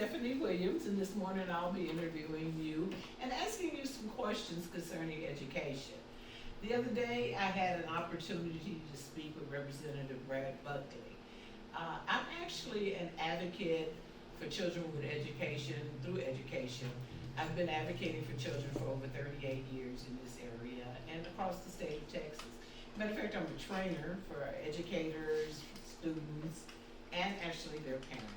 Stephanie Williams, and this morning I'll be interviewing you and asking you some questions concerning education. The other day, I had an opportunity to speak with Representative Brad Buckley. I'm actually an advocate for children with education, through education. I've been advocating for children for over 38 years in this area and across the state of Texas. Matter of fact, I'm a trainer for educators, students, and actually their parents.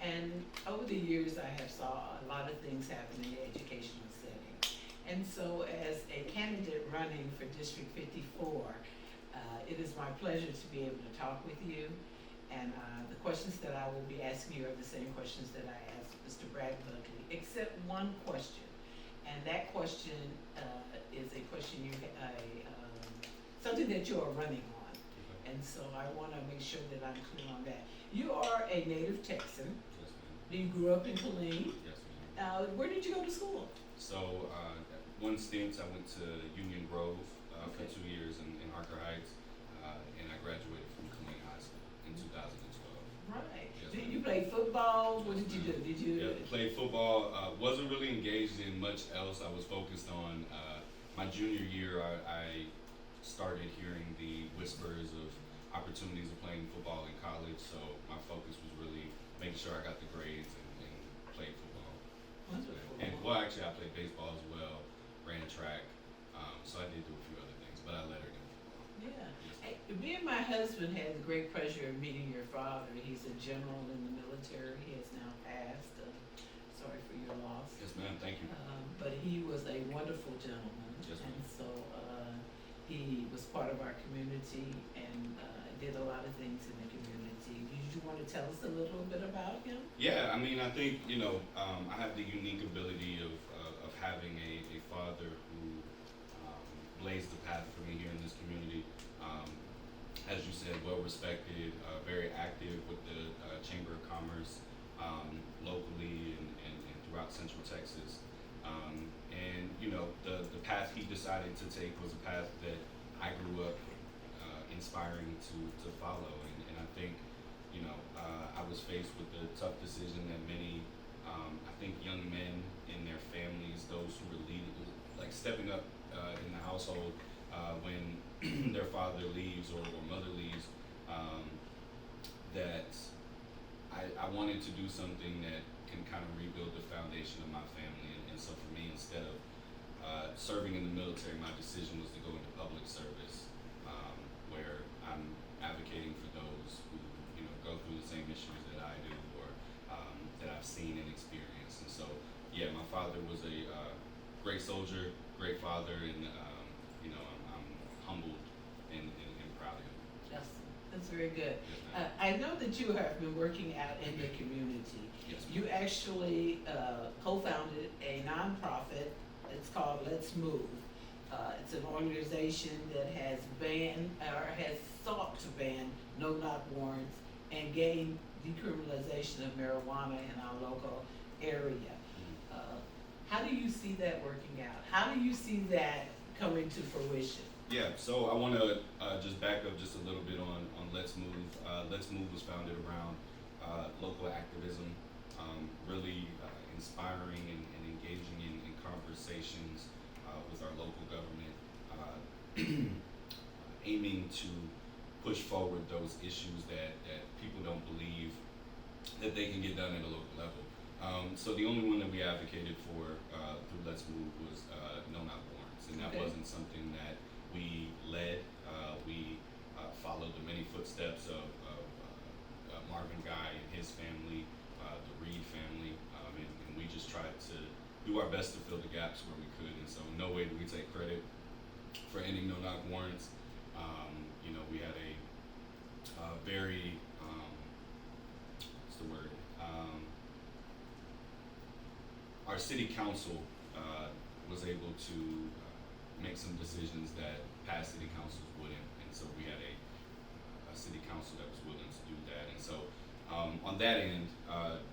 And over the years, I have saw a lot of things happen in the educational setting. And so as a candidate running for District 54, it is my pleasure to be able to talk with you. And the questions that I will be asking you are the same questions that I asked Mr. Brad Buckley, except one question. And that question is a question something that you are running on. And so I want to make sure that I'm clear on that. You are a native Texan. Yes, ma'am. You grew up in Killeen. Yes, ma'am. Where did you go to school? So, one stint, I went to Union Grove for Okay. 2 years in Harker Heights, and I graduated from Killeen High School in 2012. Right. Yes, Did ma'am. you play football? What Yes, did you do? ma'am. Did you? Yeah, played football. Wasn't really engaged in much else. I was focused on my junior year. I started hearing the whispers of opportunities of playing football in college, so my focus was really making sure I got the grades and played football. Wonderful. And well, actually, I played baseball as well, ran track, so I did do a few other things, but I lettered in football. Yeah. Hey, me and my husband had the great pleasure of meeting your father. He's a general in the military. He has now passed. Sorry for your loss. Yes, ma'am. Thank you. But he was a wonderful gentleman. Yes, And ma'am. so he was part of our community and did a lot of things in the community. Did you want to tell us a little bit about him? Yeah, I mean, I think I have the unique ability of having a father who blazed the path for me here in this community. As you said, well respected, very active with the Chamber of Commerce locally and throughout Central Texas. And the path he decided to take was a path that I grew up inspiring to follow. And I think I was faced with the tough decision that many I think young men in their families, those who were leading, like stepping up in the household when their father leaves or mother leaves, that I wanted to do something that can kind of rebuild the foundation of my family. And so for me, instead of serving in the military, my decision was to go into public service, where I'm advocating for those who go through the same issues that I do or that I've seen and experienced. And so, yeah, my father was a great soldier, great father, and I'm humbled and proud of him. That's very good. Yes, ma'am. I know that you have been working out in the community. Yes, ma'am. You actually co-founded a nonprofit. It's called Let's Move. It's an organization that has banned or has sought to ban no-knock warrants and gain decriminalization of marijuana in our local area. How do you see that working out? How do you see that coming to fruition? Yeah, so I want to just back up just a little bit on Let's Move. Let's Move was founded around local activism, really inspiring and engaging in conversations with our local government, aiming to push forward those issues that people don't believe that they can get done at a local level. So the only one that we advocated for through Let's Move was no-knock warrants, and that Okay. wasn't something that we led. We followed the many footsteps of Marvin Guy and his family, the Reed family, and we just tried to do our best to fill the gaps where we could. And so in no way do we take credit for ending no-knock warrants. We had a very, what's the word? Our city council was able to make some decisions that past city councils wouldn't, and so we had a city council that was willing to do that. And so on that end,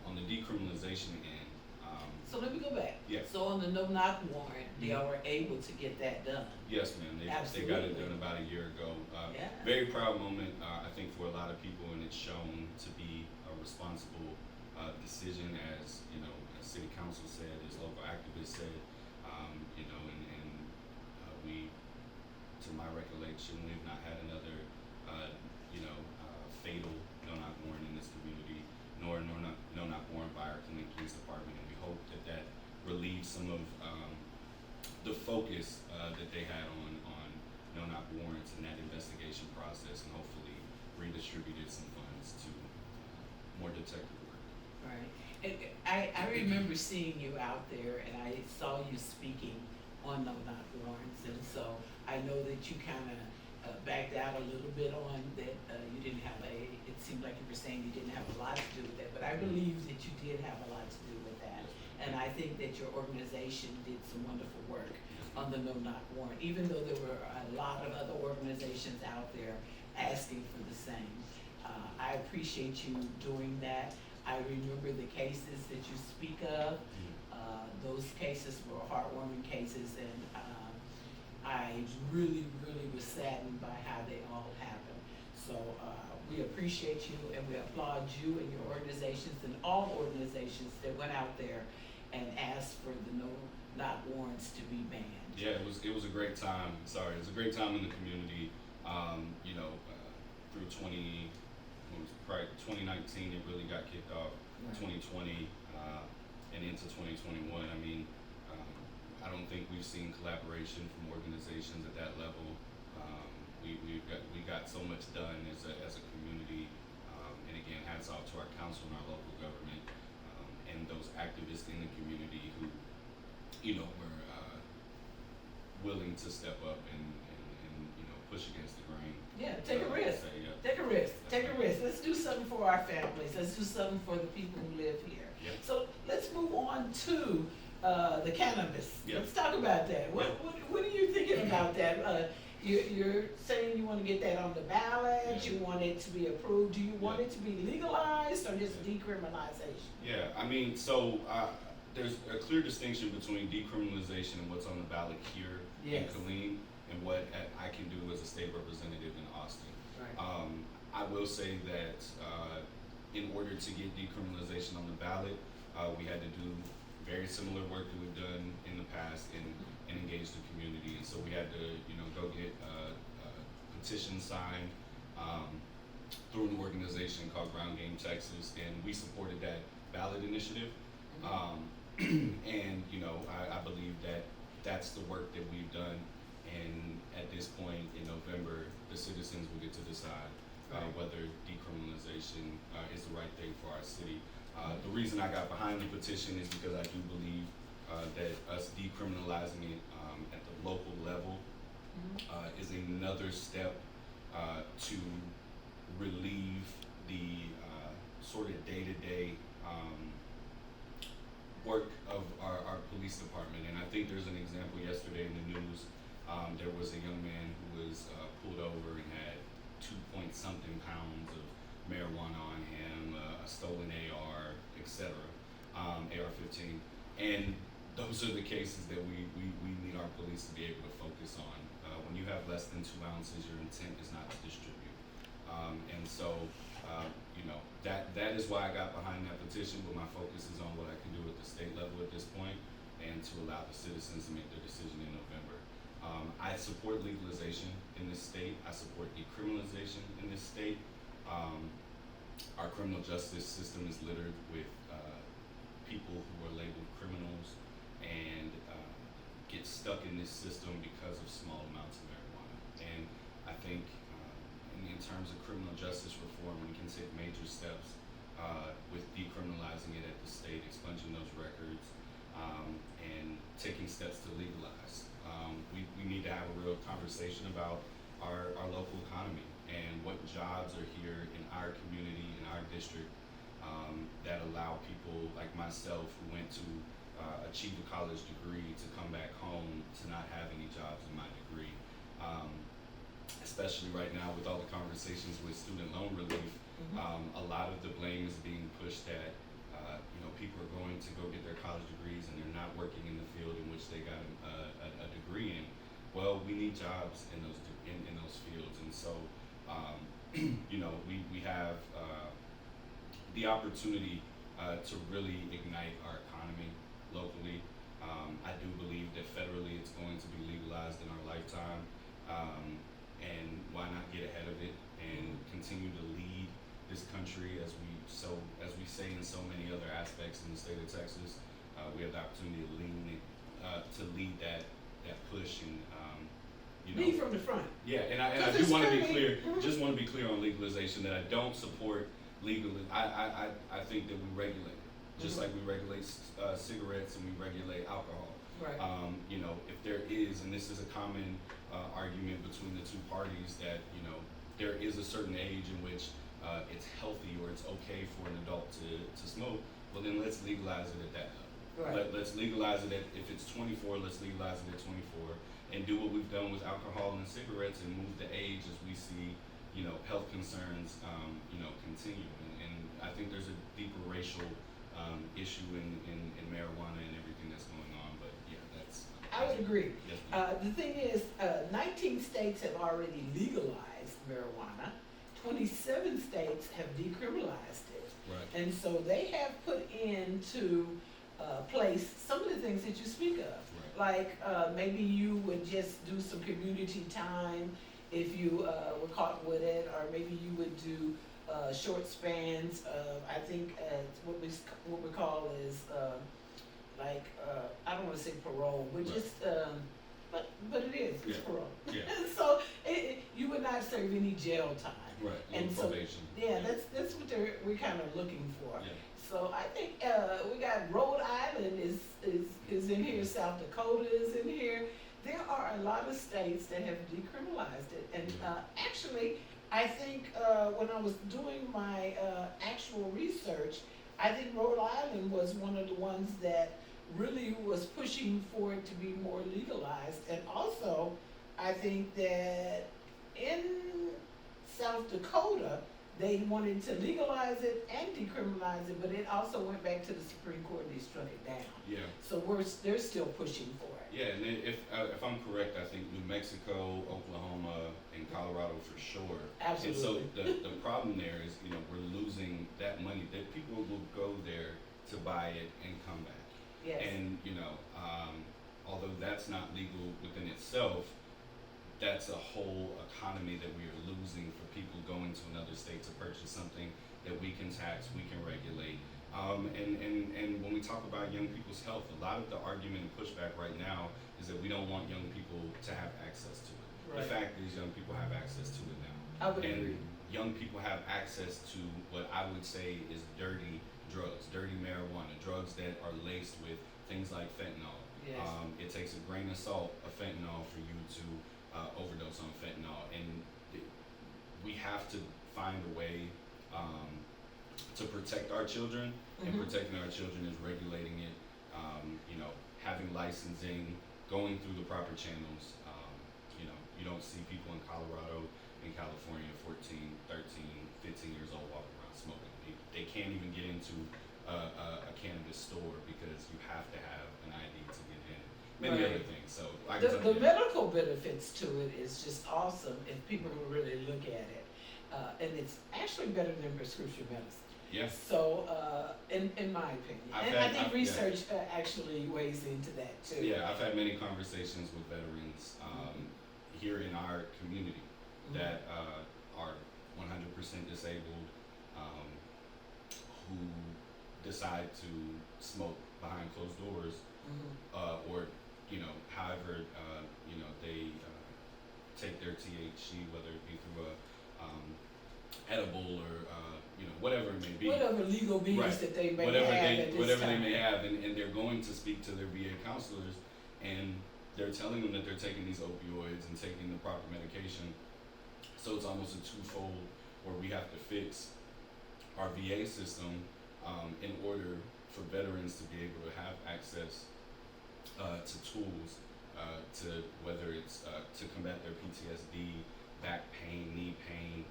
on the decriminalization end. So let me go back. Yeah. So on the no-knock warrant, they were able to get that done. Yes, ma'am. They got it Absolutely. done about a year ago. Yeah. Very proud moment, I think, for a lot of people, and it's shown to be a responsible decision, as you know, as city council said, as local activists said, you know, and we, to my recollection, we've not had another, fatal no-knock warrant in this community, nor no-knock warrant by our Cleveland Police Department, and we hope that that relieves some of the focus that they had on no-knock warrants and that investigation process, and hopefully redistributed some funds to more detective work. Right. And I remember seeing you out there, and I saw you speaking on no-knock warrants, and so I know that you kind of backed out a little bit on that. You didn't have it seemed like you were saying you didn't have a lot to do with that, but I believe that you did have a lot to do with that. And I think that your organization did some wonderful work on the no-knock warrant, even though there were a lot of other organizations out there asking for the same. I appreciate you doing that. I remember the cases that you speak of. Those cases were heartwarming cases, and I really, really was saddened by how they all happened. So we appreciate you, and we applaud you and your organizations and all organizations that went out there and asked for the no-knock warrants to be banned. Yeah, it was a great time. Sorry, it was a great time in the community. Through 2019, it really got kicked off. Right. 2020 and into 2021. I mean, I don't think we've seen collaboration from organizations at that level. We got so much done as a community, and again, hats off to our council and our local government, and those activists in the community who, were willing to step up and push against the grain. Yeah, take a risk. Yeah. Take a risk. Take a risk. Let's do something for our families. Let's do something for the people who live here. Yep. So let's move on to the cannabis. Yep. Let's talk about that. What are you thinking about that? You're saying you want to get that on the ballot. Yeah. You want it to be approved. Do you want it to be legalized or just decriminalization? Yeah, I mean, so there's a clear distinction between decriminalization and what's on the ballot here in Killeen, and what I can do as a state representative in Austin. Right. I will say that in order to get decriminalization on the ballot, we had to do very similar work that we've done in the past and engage the community. And so we had to, go get a petition signed through an organization called Ground Game Texas, and we supported that ballot initiative. And I believe that that's the work that we've done. And at this point in November, the citizens will get to decide whether decriminalization is the right thing for our city. The reason I got behind the petition is because I do believe that us decriminalizing it at the local level is another step to relieve the sort of day-to-day work of our police department. And I think there's an example yesterday in the news. There was a young man who was pulled over and had 2-point-something pounds of marijuana on him, a stolen AR, etc., AR-15. And those are the cases that we need our police to be able to focus on. When you have less than 2 ounces, your intent is not to distribute. And so, that is why I got behind that petition, but my focus is on what I can do at the state level at this point, and to allow the citizens to make their decision in November. I support legalization in this state. I support decriminalization in this state. Our criminal justice system is littered with people who are labeled criminals and get stuck in this system because of small amounts of marijuana. And I think in terms of criminal justice reform, we can take major steps with decriminalizing it at the state, expunging those records, and taking steps to legalize. We need to have a real conversation about our local economy and what jobs are here in our community, in our district, that allow people like myself who went to achieve a college degree to come back home to not have any jobs in my degree. Especially right now with all the conversations with student loan relief, a lot of the blame is being pushed at people are going to go get their college degrees and they're not working in the field in which they got a degree in. Well, we need jobs in those fields, and so we have the opportunity to really ignite our economy locally. I do believe that federally it's going to be legalized in our lifetime, and why not get ahead of it and continue to lead this country as we say in so many other aspects in the state of Texas. We have the opportunity to lead that push and Lead from the front. Yeah, and I do want to be clear. Just want to be clear on legalization that I don't support legal. I think that we regulate it, just like we regulate cigarettes and we regulate alcohol. Right. If there is, and this is a common argument between the two parties, that there is a certain age in which it's healthy or it's okay for an adult to smoke. Well, then let's legalize it at that level. Right. Let's legalize it if it's 24. Let's legalize it at 24. And do what we've done with alcohol and cigarettes and move the age as we see, health concerns, continue. And I think there's a deeper racial issue in marijuana and everything that's going on. But yeah, I would agree. Yes, the thing is, 19 states have already legalized marijuana. 27 states have decriminalized it. right. And so they have put into place some of the things that you speak of. Like maybe you would just do some community time if you were caught with it, or maybe you would do short spans of, I think what we call is I don't want to say parole, but Right. just but it is, it's Yeah. parole. Yeah. So you would not serve any jail time. Right. And so Probation. yeah, that's what we're kind of looking for. Yeah. So I think we got Rhode Island is in here, South Dakota is in here. There are a lot of states that have decriminalized it, and actually, I think when I was doing my actual research, I think Rhode Island was one of the ones that really was pushing for it to be more legalized, and also I think that in South Dakota, they wanted to legalize it and decriminalize it, but it also went back to the Supreme Court and they struck it down. Yeah. So they're still pushing for it. Yeah, and if I'm correct, I think New Mexico, Oklahoma, and Colorado for sure. Absolutely. And so the problem there is, we're losing that money. That people will go there to buy it and come back. Yes. And although that's not legal within itself, that's a whole economy that we are losing for people going to another state to purchase something that we can tax, we can regulate. And when we talk about young people's health, a lot of the argument and pushback right now is that we don't want young people to have access to it. Right. The fact is young people have access to it now. I would And agree. young people have access to what I would say is dirty drugs, dirty marijuana, drugs that are laced with things like fentanyl. Yes. It takes a grain of salt of fentanyl for you to overdose on fentanyl, and we have to find a way to protect our children, and Mhm. protecting our children is regulating it, having licensing, going through the proper channels. You don't see people in Colorado and California 14, 13, 15 years old walking around smoking. They can't even get into a cannabis store because you have to have an ID to get in. Many Right. other things. So I The, can the medical benefits to it is just awesome if people really look at it. And it's actually better than prescription medicine. Yes. So, in my opinion, I've and I had- think I've- research actually weighs into that too. Yeah, I've had many conversations with veterans here in our community that are 100% disabled, who decide to smoke behind closed doors, or however they take their THC, whether it be through a edible or whatever it may be. Whatever legal means Right. that they may whatever have they at this whatever time. they may have, and they're going to speak to their VA counselors, and they're telling them that they're taking these opioids and taking the proper medication. So it's almost a twofold, where we have to fix our VA system in order for veterans to be able to have access to tools, to whether it's to combat their PTSD, back pain, knee pain.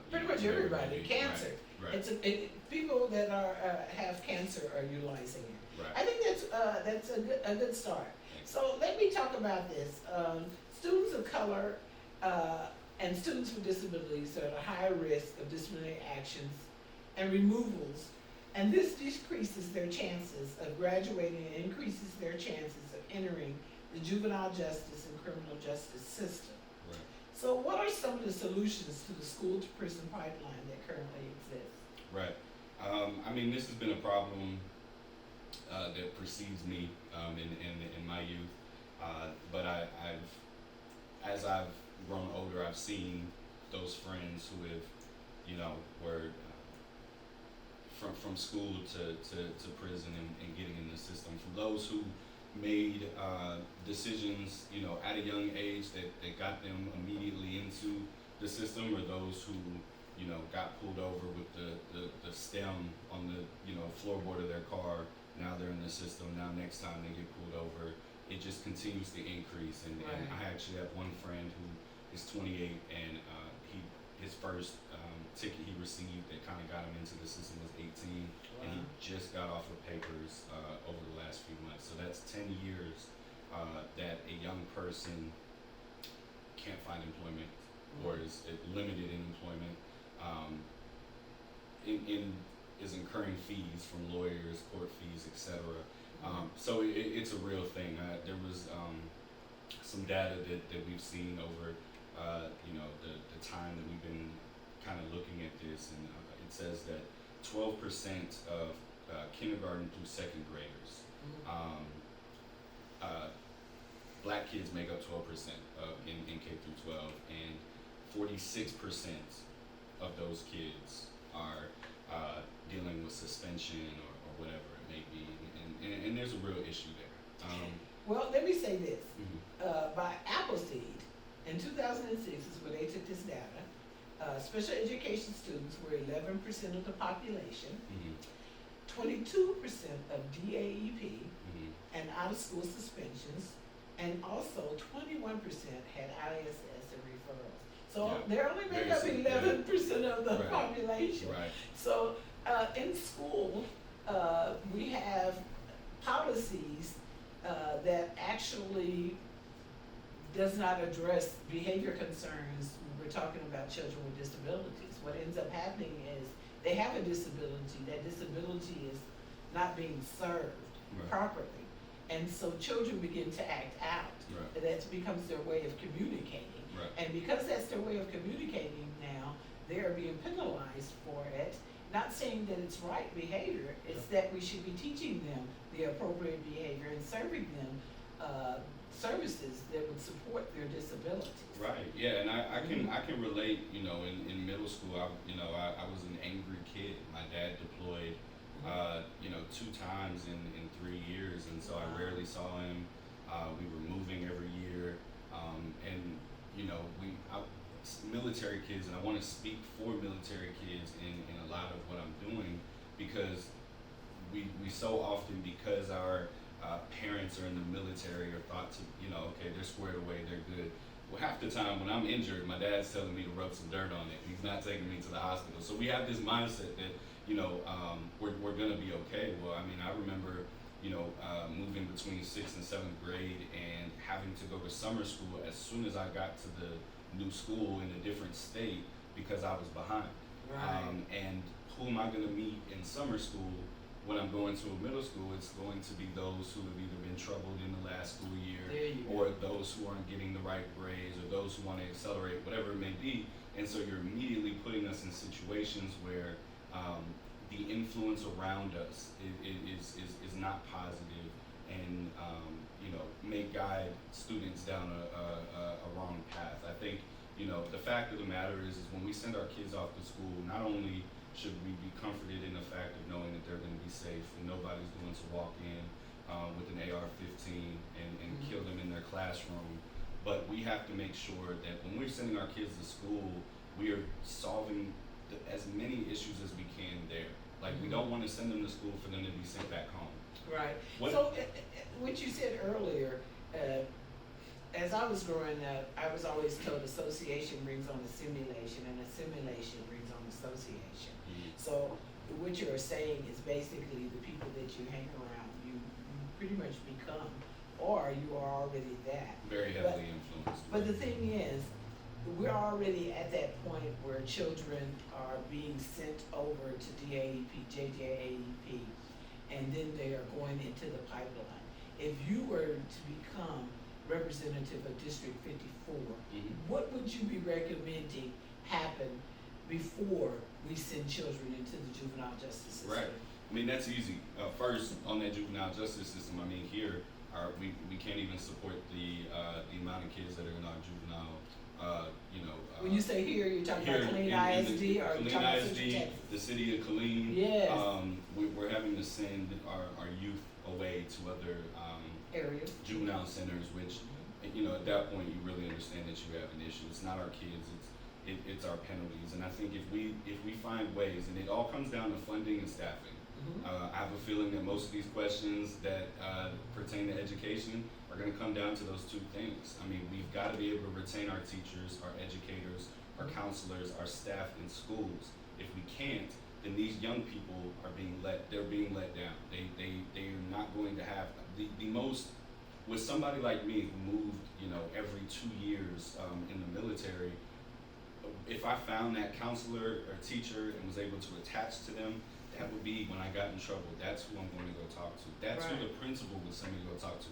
Pretty much whatever it may everybody, be. cancer. Right. People that have cancer are utilizing it. Right. I think that's a good start. Thanks. So let me talk about this. Students of color and students with disabilities are at a higher risk of disciplinary actions and removals And this decreases their chances of graduating and increases their chances of entering the juvenile justice and criminal justice system. Right. So what are some of the solutions to the school to prison pipeline that currently exists? Right. I mean, this has been a problem that precedes me in my youth. But as I've grown older, I've seen those friends who have, were from school to prison and getting in the system. For those who made decisions, at a young age that got them immediately into the system, or those who, got pulled over with the stem on the, floorboard of their car. Now they're in the system. Now next time they get pulled over, it just continues to increase. And I actually have one friend who is 28, and his first ticket he received that kind of got him into the system was 18, and he just got off of papers over the last few months. So that's 10 years that a young person can't find employment or is limited in employment, is incurring fees from lawyers, court fees, etc. So it's a real thing. There was some data that we've seen over the time that we've been kind of looking at this, and it says that 12% of kindergarten through second graders, black kids make up 12% in K through 12, and 46% of those kids are dealing with suspension or whatever it may be, and there's a real issue there. Well, let me say this. By Appleseed, in 2006 is where they took this data. Special education students were 11% of the population, 22% of DAEP, and out-of-school suspensions, and also 21% had ISS and referrals. So they only make up 11% of the population. Right. So in school, we have policies that actually does not address behavior concerns. We're talking about children with disabilities. What ends up happening is they have a disability. That disability is not being served properly. And so children begin to act out. That becomes their way of communicating. And because that's their way of communicating now, they are being penalized for it. Not saying that it's right behavior, it's that we should be teaching them the appropriate behavior and serving them services that would support their disabilities. Right. Yeah, and I can relate. In middle school, I was an angry kid. My dad deployed, 2 times in 3 years, and so I rarely saw him. We were moving every year, and military kids, and I want to speak for military kids in a lot of what I'm doing, because we so often, because our parents are in the military, are thought to, okay, they're squared away, they're good. Well, half the time when I'm injured, my dad's telling me to rub some dirt on it. He's not taking me to the hospital. So we have this mindset that, we're going to be okay. Well, I mean, I remember, moving between 6th and 7th grade and having to go to summer school as soon as I got to the new school in a different state because I was behind. And who am I going to meet in summer school? When I'm going to a middle school, it's going to be those who have either been troubled in the last school year, or those who aren't getting the right grades, or those who want to accelerate, whatever it may be. And so you're immediately putting us in situations where the influence around us is not positive, and may guide students down a wrong path. I think the fact of the matter is when we send our kids off to school, not only should we be comforted in the fact of knowing that they're going to be safe and nobody's going to walk in with an AR-15 and kill them in their classroom, but we have to make sure that when we're sending our kids to school, we are solving as many issues as we can there. Like, we don't want to send them to school for them to be sent back home. Right. So what you said earlier, as I was growing up, I was always told association brings on assimilation, and assimilation brings on association. So what you're saying is basically the people that you hang around, you pretty much become, or you are already that. Very heavily influenced. But the thing is, we're already at that point where children are being sent over to DAEP, JJAEP, and then they are going into the pipeline. If you were to become representative of District 54, what would you be recommending happen before we send children into the juvenile justice system? Right. I mean, that's easy. First, on that juvenile justice system, I mean, here, we can't even support the amount of kids that are in our juvenile, when you say here, you're talking here about Killeen in ISD, or you're Killeen talking about ISD, Central Texas? the city of Killeen. Yes. We're having to send our youth away to other Areas. juvenile centers, which, at that point, you really understand that you have an issue. It's not our kids, it's our penalties. And I think if we find ways, and it all comes down to funding and staffing. I have a feeling that most of these questions that pertain to education are going to come down to those two things. I mean, we've got to be able to retain our teachers, our educators, our counselors, our staff in schools. If we can't, then these young people they're being let down. They're not going to have the most, with somebody like me who moved, every 2 years in the military. If I found that counselor or teacher and was able to attach to them, that would be when I got in trouble. That's who I'm going to go talk to. That's Right. who the principal would send me to go talk to.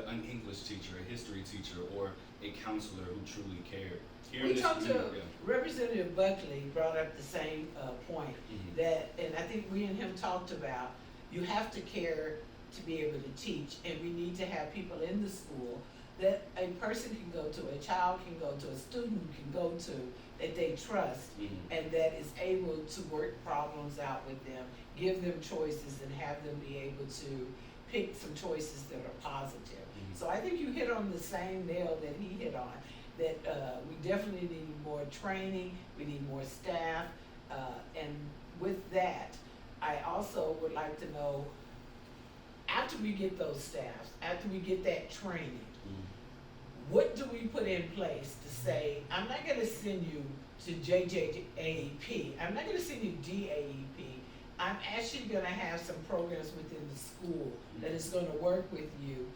An English teacher, a history teacher, or a counselor who truly cared. Here in We this talked to community, Representative Buckley, brought up the same point, Mhm. that, and I think we and him talked about, you have to care to be able to teach, and we need to have people in the school that a person can go to, a child can go to, a student can go to, that they trust, Mhm. and that is able to work problems out with them, give them choices, and have them be able to pick some choices that are positive. Mhm. So I think you hit on the same nail that he hit on, that we definitely need more training, we need more staff, and with that, I also would like to know, after we get those staffs, after we get that training, what do we put in place to say, I'm not gonna send you to JJAEP, I'm not gonna send you DAEP, I'm actually gonna have some programs within the school that is gonna work with you.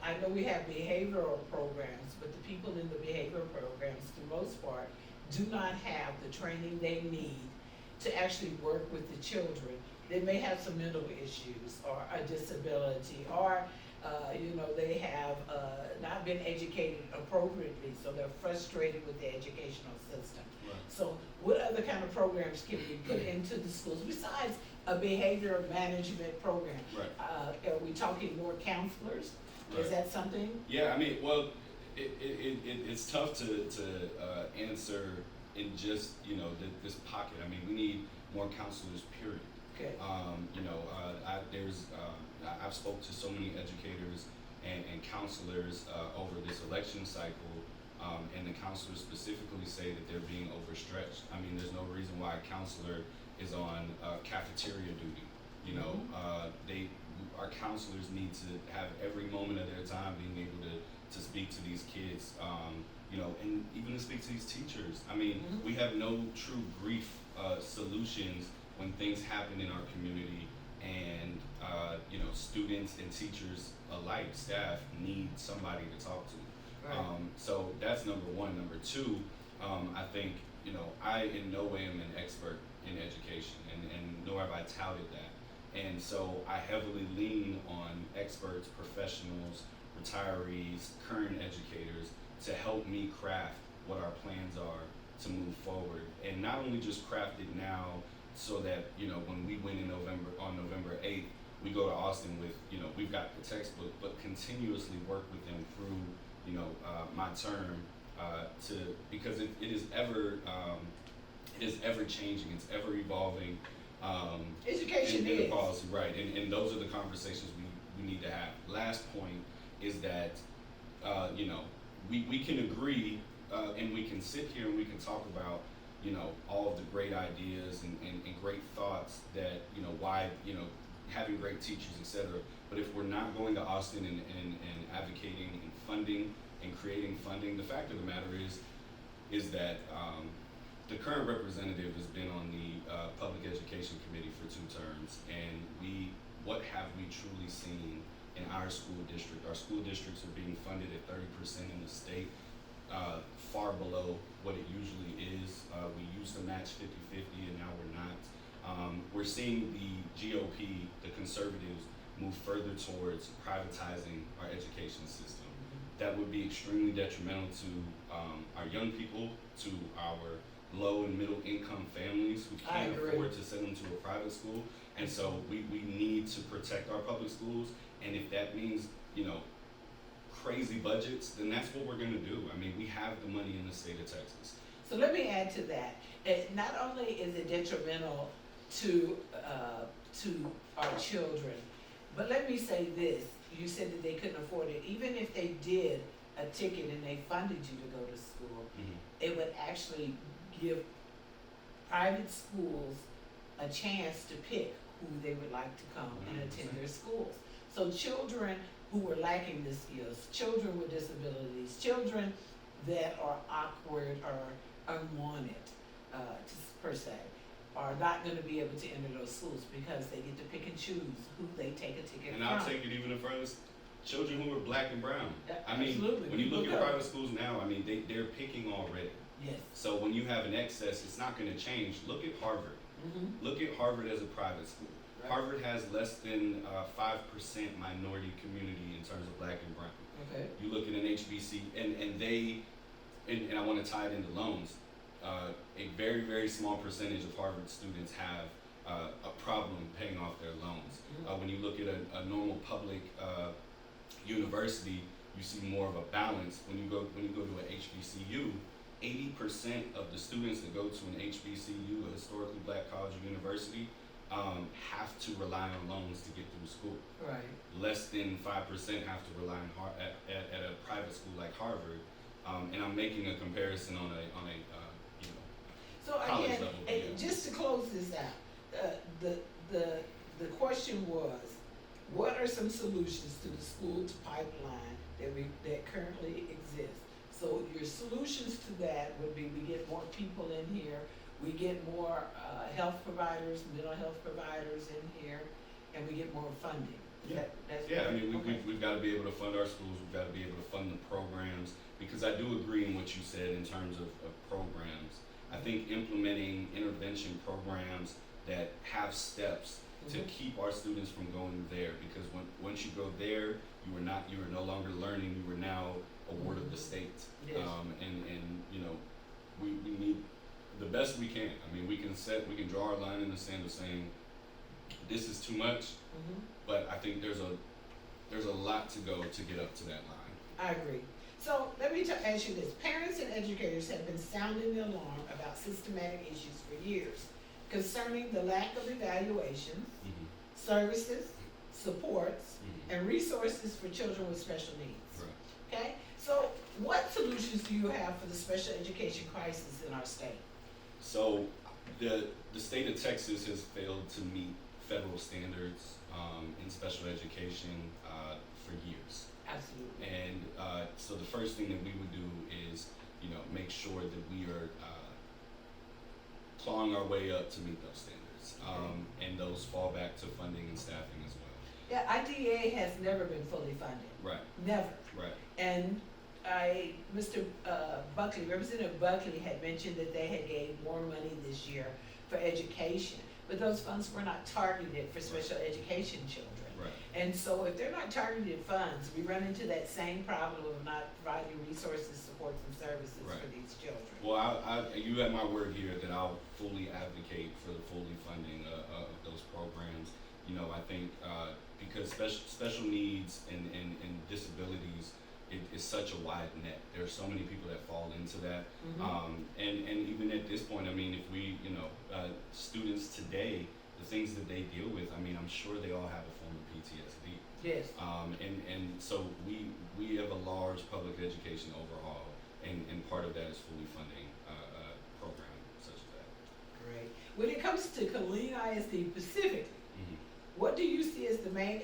I know we have behavioral programs, but the people in the behavioral programs, for the most part, do not have the training they need to actually work with the children. They may have some mental issues, or a disability, or they have not been educated appropriately, so they're frustrated with the educational system. Right. So what other kind of programs can we put into the schools besides a behavior management program? Right. Are we talking more counselors? Right. Is that something? Yeah, I mean, well, it's tough to answer in just this pocket. I mean, we need more counselors. Period. Okay. I've spoke to so many educators and counselors over this election cycle, and the counselors specifically say that they're being overstretched. I mean, there's no reason why a counselor is on cafeteria duty. Our counselors need to have every moment of their time being able to speak to these kids, and even to speak to these teachers. I mean, we have no true grief solutions when things happen in our community, and students and teachers alike, staff, need somebody to talk to. Right. So that's number one. Number two, I think, I in no way am an expert in education, and nor have I touted that. And so I heavily lean on experts, professionals, retirees, current educators to help me craft what our plans are to move forward. And not only just craft it now so that, when we win on November 8th, we go to Austin with, we've got the textbook, but continuously work with them through, my term, because it is ever changing, it's ever evolving. Education in the is. policy, right, and those are the conversations we need to have. Last point is that, we can agree, and we can sit here and we can talk about, all of the great ideas and great thoughts that, why, having great teachers, etc. But if we're not going to Austin and advocating and funding and creating funding, the fact of the matter is that the current representative has been on the Public Education Committee for 2 terms, and what have we truly seen in our school district? Our school districts are being funded at 30% in the state. far below what it usually is. We used to match 50-50 and now we're not. We're seeing the GOP, the conservatives, move further towards privatizing our education system. That would be extremely detrimental to our young people, to our low and middle income families who can't afford to send them to a private school. And so we need to protect our public schools. And if that means, crazy budgets, then that's what we're gonna do. I mean, we have the money in the state of Texas. So let me add to that. Not only is it detrimental to our children, but let me say this. You said that they couldn't afford it. Even if they did a ticket and they funded you to go to school, it would actually give private schools a chance to pick who they would like to come and attend their schools. So children who were lacking the skills, children with disabilities, children that are awkward or unwanted, per se, are not going to be able to enter those schools because they get to pick and choose who they take a ticket and from. I'll take it even further. Children who are black and brown. I mean, absolutely. When you look at private schools now, I mean, they're picking already. Yes. So when you have an excess, it's not going to change. Look at Harvard. Look at Harvard as a private school. Right. Harvard has less than 5% minority community in terms of black and brown. Okay. You look at an HBC, and I want to tie it into loans. A very, very small percentage of Harvard students have a problem paying off their loans. When you look at a normal public university, you see more of a balance. When you go to an HBCU, 80% of the students that go to an HBCU, a historically black college or university, have to rely on loans to get through school. Right. Less than 5% have to rely on at a private school like Harvard. And I'm making a comparison on a so college again, level. just to close this out, the question was, what are some solutions to the school to pipeline that currently exists? So your solutions to that would be we get more people in here, we get more health providers, mental health providers in here, and we get more funding. We've got to be able to fund our schools. We've got to be able to fund the programs, because I do agree in what you said in terms of programs. I think implementing intervention programs that have steps to keep our students from going there, because once you go there, you are no longer learning. You are now a ward of the state. Yes. We need the best we can. I mean, we can draw our line in the sand of saying this is too much, but I think there's a lot to go to get up to that line. I agree. So let me ask you this. Parents and educators have been sounding the alarm about systematic issues for years concerning the lack of evaluations, services, supports, and resources for children with special needs. Right. Okay? So what solutions do you have for the special education crisis in our state? So the state of Texas has failed to meet federal standards in special education for years. Absolutely. And so the first thing that we would do is, make sure that we are clawing our way up to meet those standards. And those fall back to funding and staffing as well. Yeah, IDEA has never been fully funded. Right. Never. Right. And Mr. Buckley, Representative Buckley had mentioned that they had gave more money this year for education, but those funds were not targeted for special education children. Right. And so if they're not targeted funds, we run into that same problem of not providing resources, supports, and services for these children. Well, you have my word here that I'll fully advocate for the fully funding of those programs. I think because special needs and disabilities is such a wide net. There are so many people that fall into that. And even at this point, I mean, if we, students today, the things that they deal with, I mean, I'm sure they all have a form of PTSD. Yes. And so we have a large public education overhaul, and part of that is fully funding a program such as that. Great. When it comes to Killeen ISD specifically, what do you see as the main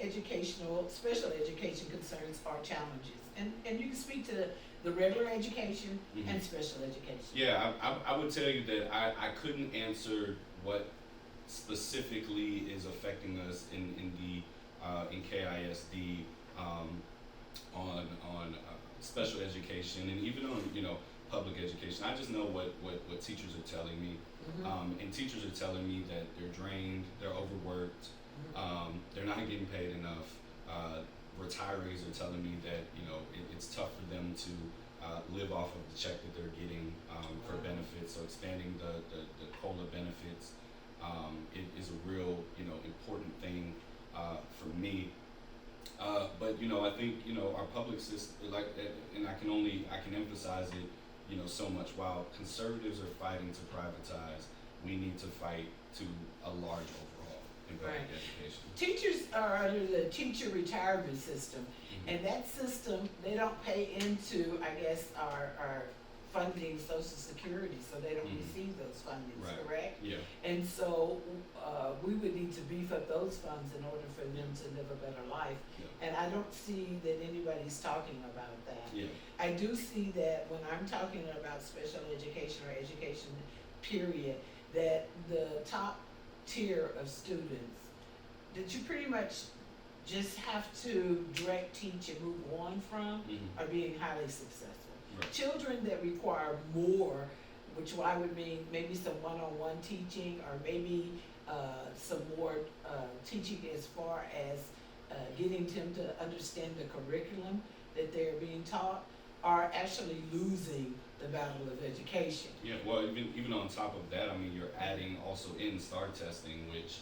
special education concerns or challenges? And you can speak to the regular education and special education. Yeah, I would tell you that I couldn't answer what specifically is affecting us in KISD on special education, and even on, public education. I just know what teachers are telling me. And teachers are telling me that they're drained, they're overworked, they're not getting paid enough. Retirees are telling me that, it's tough for them to live off of the check that they're getting for benefits. So expanding the COLA benefits is a real, important thing for me. But I think our public system, and I can emphasize it, so much. While conservatives are fighting to privatize, we need to fight to a large overhaul in public education. Teachers are under the teacher retirement system, and that system, they don't pay into, I guess, our funding Social Security, so they don't receive those fundings, correct? Yeah. And so we would need to beef up those funds in order for them to live a better life. Yeah. And I don't see that anybody's talking about that. Yeah. I do see that when I'm talking about special education or education period, that the top tier of students, that you pretty much just have to direct teach and move on from, are being highly successful. Right. Children that require more, which I would mean maybe some one-on-one teaching, or maybe some more teaching as far as getting them to understand the curriculum that they're being taught, are actually losing the battle of education. Yeah, well, even on top of that, I mean, you're adding also in STAR testing, which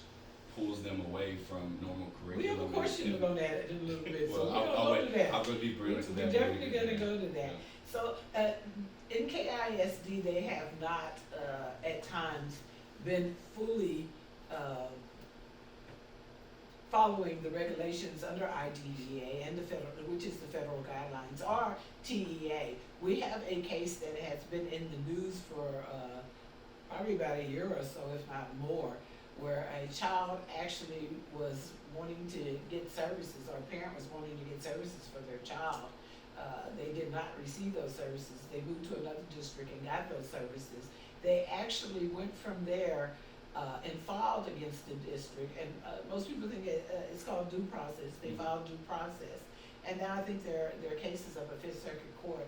pulls them away from normal curriculum. We have a question on that in a little bit, well, so I'll go deeper into that. We're definitely going to go to that. Yeah. So in KISD, they have not at times been fully following the regulations under IDEA and the federal, which is the federal guidelines, or TEA. We have a case that has been in the news for probably about a year or so, if not more, where a child actually was wanting to get services, or a parent was wanting to get services for their child. They did not receive those services. They moved to another district and got those services. They actually went from there and filed against the district, and most people think it's called due process. They filed due process, and now I think there are cases up at Fifth Circuit Court.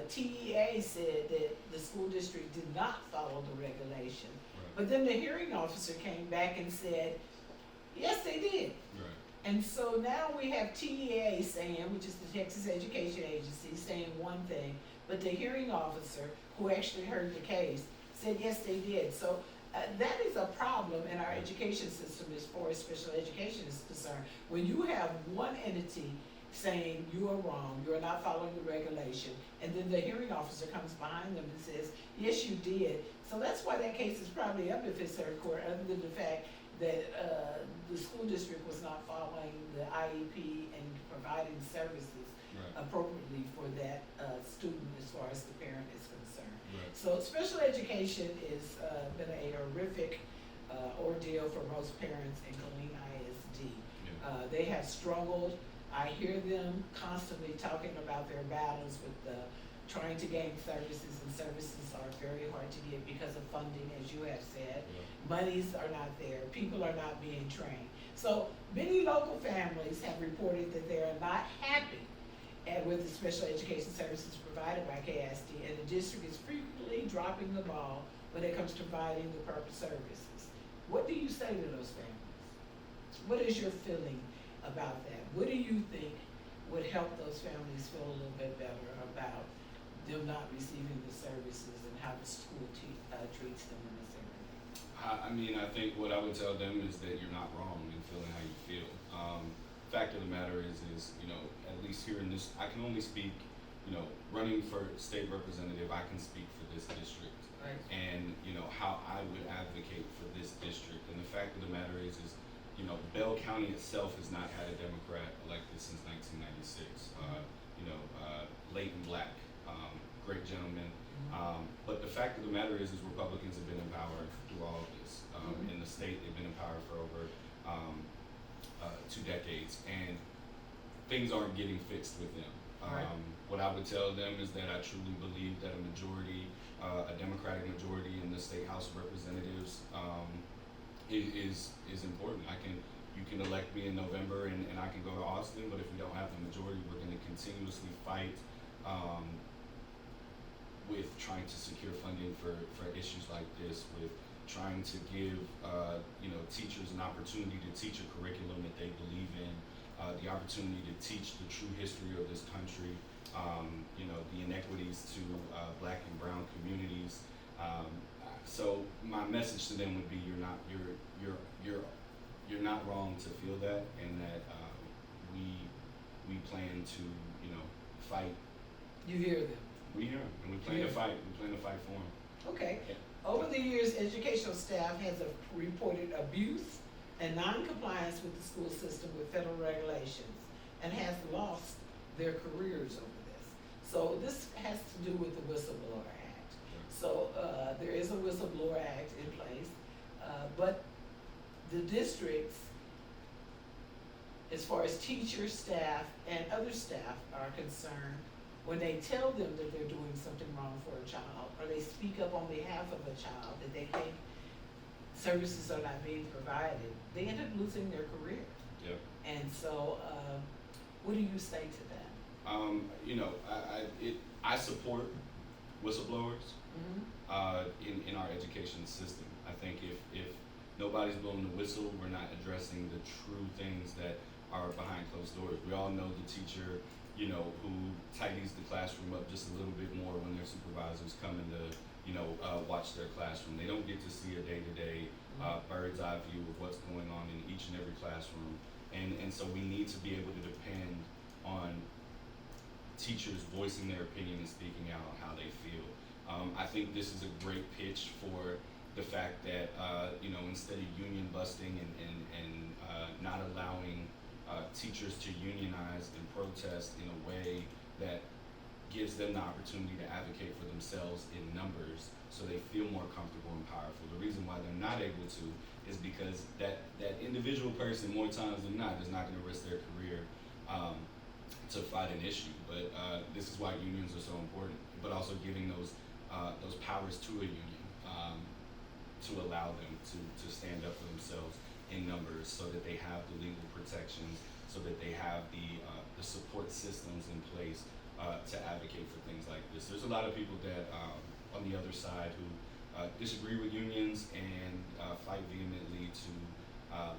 TEA said that the school district did not follow the regulation, but then the hearing officer came back and said, yes, they did. Right. And so now we have TEA saying, which is the Texas Education Agency, saying one thing, but the hearing officer, who actually heard the case, said yes, they did. So that is a problem in our education system as far as special education is concerned. When you have one entity saying you are wrong, you are not following the regulation, and then the hearing officer comes behind them and says, yes, you did. So that's why that case is probably up at Fifth Circuit Court, other than the fact that the school district was not following the IEP and providing services appropriately for that student as far as the parent is concerned. Right. So special education has been a horrific ordeal for most parents in Killeen ISD. Yeah. They have struggled. I hear them constantly talking about their battles with trying to gain services, and services are very hard to get because of funding, as you have said. Yeah. Monies are not there. People are not being trained. So many local families have reported that they are not happy with the special education services provided by KISD, and the district is frequently dropping the ball when it comes to providing the proper services. What do you say to those families? What is your feeling about that? What do you think would help those families feel a little bit better about them not receiving the services and how the school treats them in this area? I mean, I think what I would tell them is that you're not wrong in feeling how you feel. Fact of the matter is, at least here in this, I can only speak, running for state representative, I can speak for this district. Right. And, how I would advocate for this district. And the fact of the matter is, Bell County itself has not had a Democrat elected since 1996. Leighton Black, great gentleman. But the fact of the matter is Republicans have been in power through all of this. In the state, they've been in power for over 2 decades, and things aren't getting fixed with them. What I would tell them is that I truly believe that a Democratic majority in the State House of Representatives is important. You can elect me in November and I can go to Austin, but if we don't have the majority, we're going to continuously fight um, with trying to secure funding for issues like this, with trying to give teachers an opportunity to teach a curriculum that they believe in, the opportunity to teach the true history of this country, the inequities to Black and brown communities. So my message to them would be: you're not wrong to feel that, and that we plan to fight. You hear them. We hear them, and we plan to fight. We plan to fight for them. Okay. Yeah. Over the years, educational staff has reported abuse and non-compliance with the school system with federal regulations and has lost their careers over this. So this has to do with the Whistleblower Act. So there is a Whistleblower Act in place, but the districts, as far as teachers, staff, and other staff are concerned, when they tell them that they're doing something wrong for a child, or they speak up on behalf of a child that they think services are not being provided, they end up losing their career. Yep. And so, what do you say to that? I support whistleblowers Mm-hmm. in our education system. I think if nobody's blowing the whistle, we're not addressing the true things that are behind closed doors. We all know the teacher, who tidies the classroom up just a little bit more when their supervisors come in to, watch their classroom. They don't get to see a day-to-day bird's eye view of what's going on in each and every classroom. And so we need to be able to depend on teachers voicing their opinion and speaking out on how they feel. I think this is a great pitch for the fact that, instead of union busting and not allowing teachers to unionize and protest in a way that gives them the opportunity to advocate for themselves in numbers so they feel more comfortable and powerful. The reason why they're not able to is because that individual person, more times than not, is not going to risk their career to fight an issue. But this is why unions are so important, but also giving those powers to a union to allow them to stand up for themselves in numbers, so that they have the legal protections, so that they have the support systems in place to advocate for things like this. There's a lot of people that on the other side who disagree with unions and fight vehemently to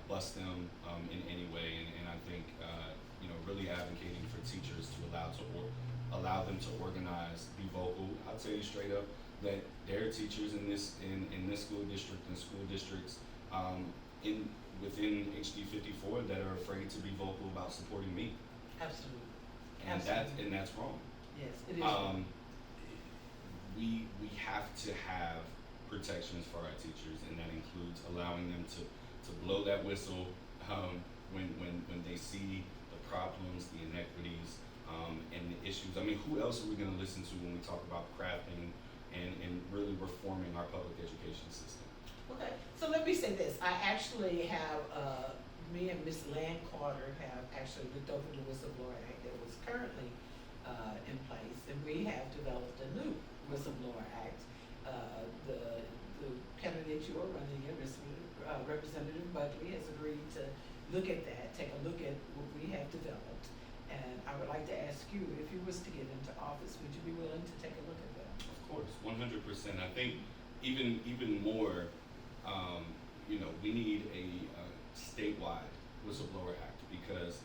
bust them in any way, and I think really advocating for teachers to allow them to organize, be vocal. I'll tell you straight up that there are teachers in this school district and school districts within HD 54 that are afraid to be vocal about supporting me. Absolutely. And that's wrong. Yes, it is. We have to have protections for our teachers, and that includes allowing them to blow that whistle when they see the problems, the inequities, and the issues. I mean, who else are we going to listen to when we talk about crafting and really reforming our public education system? Okay, so let me say this. I actually have, me and Ms. Land Carter have actually looked over the Whistleblower Act that was currently in place, and we have developed a new Whistleblower Act. The candidate you are running against, Representative Buckley, has agreed to look at that, take a look at what we have developed. And I would like to ask you, if you was to get into office, would you be willing to take a look at that? Of course, 100%. I think even more, we need a statewide whistleblower act, because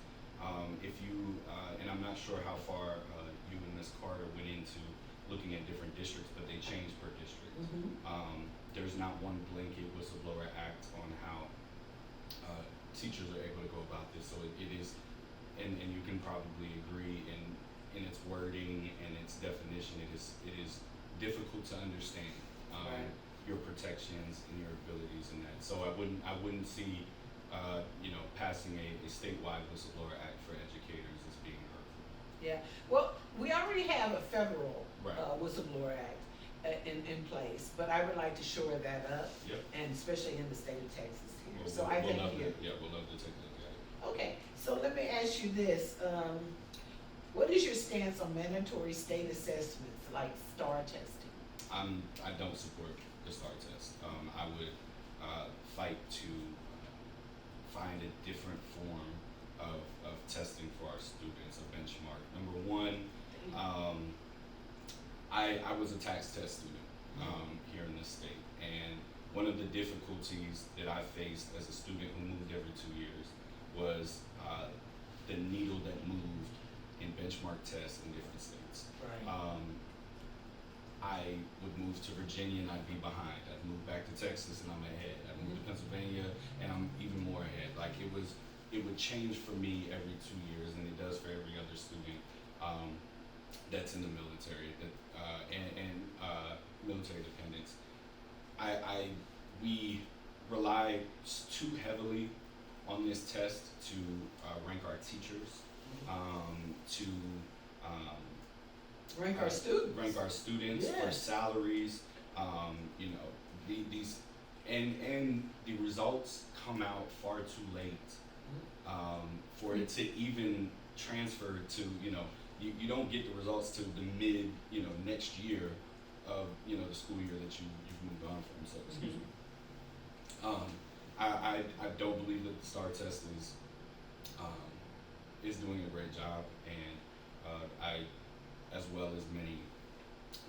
if you, and I'm not sure how far you and Ms. Carter went into looking at different districts, but they changed per district. Mm-hmm. There's not one blanket whistleblower act on how teachers are able to go about this. So it is, and you can probably agree in its wording and its definition, it is difficult to understand. Right. Your protections and your abilities in that. So I wouldn't see passing a statewide whistleblower act for educators as being hurtful. Yeah, well, we already have a federal Right. Whistleblower Act in place, but I would like to shore that up. Yep. And especially in the state of Texas here. We'll So I love thank you. we'll love to take a look at it. Okay, so let me ask you this. What is your stance on mandatory state assessments like STAR testing? I don't support the STAR test. I would fight to find a different form of testing for our students, a benchmark. Number one, I was a tax test student here in this state, and one of the difficulties that I faced as a student who moved every 2 years was the needle that moved in benchmark tests in different states. Right. I would move to Virginia and I'd be behind. I'd move back to Texas and I'm ahead. I'd move to Pennsylvania and I'm even more ahead. Like it would change for me every 2 years, and it does for every other student that's in the military and military dependents. We rely too heavily on this test to rank our teachers, to Rank our students. rank our students, Yeah. for salaries. You know, these and the results come out far too late for it to even transfer to, you don't get the results to the mid, next year of, the school year that you've moved on from. So excuse me. I don't believe that the STAR test is doing a great job, and I, as well as many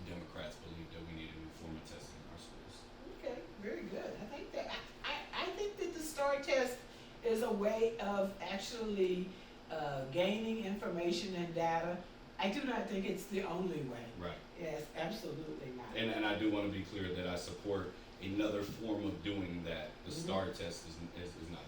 Democrats, believe that we need a new form of testing in our schools. Okay, very good. I think that the STAR test is a way of actually gaining information and data. I do not think it's the only way. Right. Yes, absolutely not. And I do want to be clear that I support another form of doing that. The STAR test is not.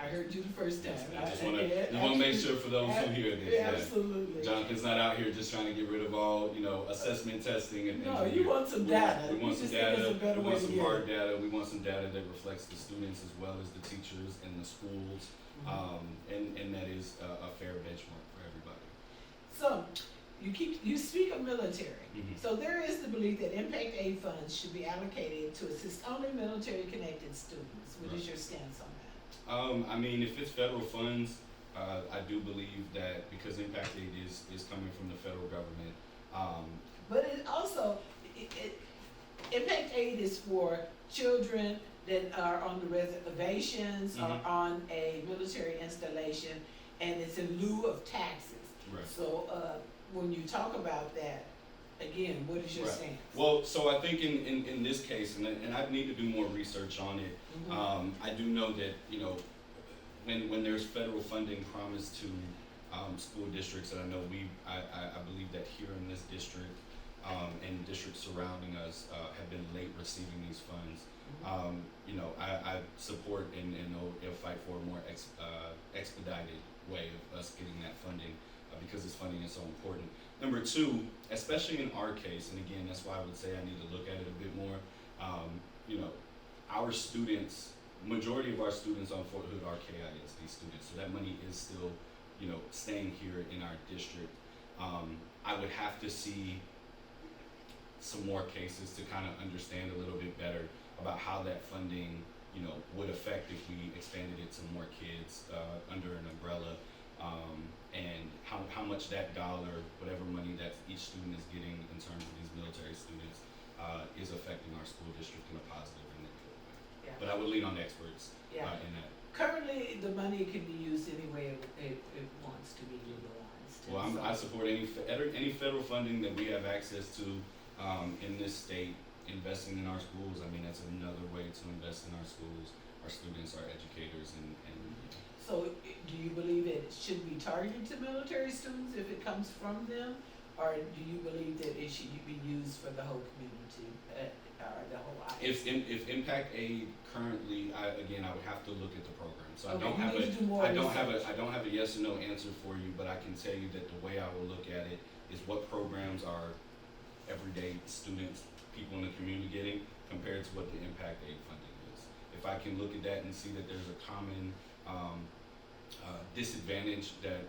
I heard you the first time. I just want to make sure for those who hear this. Absolutely. Jonathan's not out here just trying to get rid of all, assessment testing and things. No, you want some data. We want You some just think data. it's a better We way want to some get hard it. data. We want some data that reflects the students as well as the teachers and the schools, and that is a fair benchmark for everybody. So, you speak of military. Mhm. So there is the belief that impact aid funds should be allocated to assist only military connected students. What is your stance on that? I mean, if it's federal funds, I do believe that because impact aid is coming from the federal government. But it also, impact aid is for children that are on the reservations or Mhm. on a military installation, and it's in lieu of taxes. Right. So, when you talk about that, again, what is your Right. stance? Well, so I think in this case, and I need to do more research on it. I do know that when there's federal funding promised to school districts, and I know I believe that here in this district and districts surrounding us have been late receiving these funds. I support and will fight for a more expedited way of us getting that funding because this funding is so important. Number two, especially in our case, and again, that's why I would say I need to look at it a bit more. Our students, majority of our students on Fort Hood are KISD students, so that money is still, staying here in our district. I would have to see some more cases to kind of understand a little bit better about how that funding, would affect if we expanded it to more kids under an umbrella, and how much that dollar, whatever money that each student is getting in terms of these military students, is affecting our school district in a positive and negative way. Yeah. But I would lean on experts Yeah. in that. Currently, the money can be used any way it wants to be utilized. Well, I support any federal funding that we have access to in this state, investing in our schools. I mean, that's another way to invest in our schools, our students, our educators, and So, do you believe it should be targeted to military students if it comes from them? Or do you believe that it should be used for the whole community, or the whole ISD? if impact aid currently, I would have to look at the program. So Okay, I don't you have need to do more research. I don't have a yes or no answer for you, but I can tell you that the way I will look at it is what programs are everyday students, people in the community getting compared to what the impact aid funding is. If I can look at that and see that there's a common disadvantage that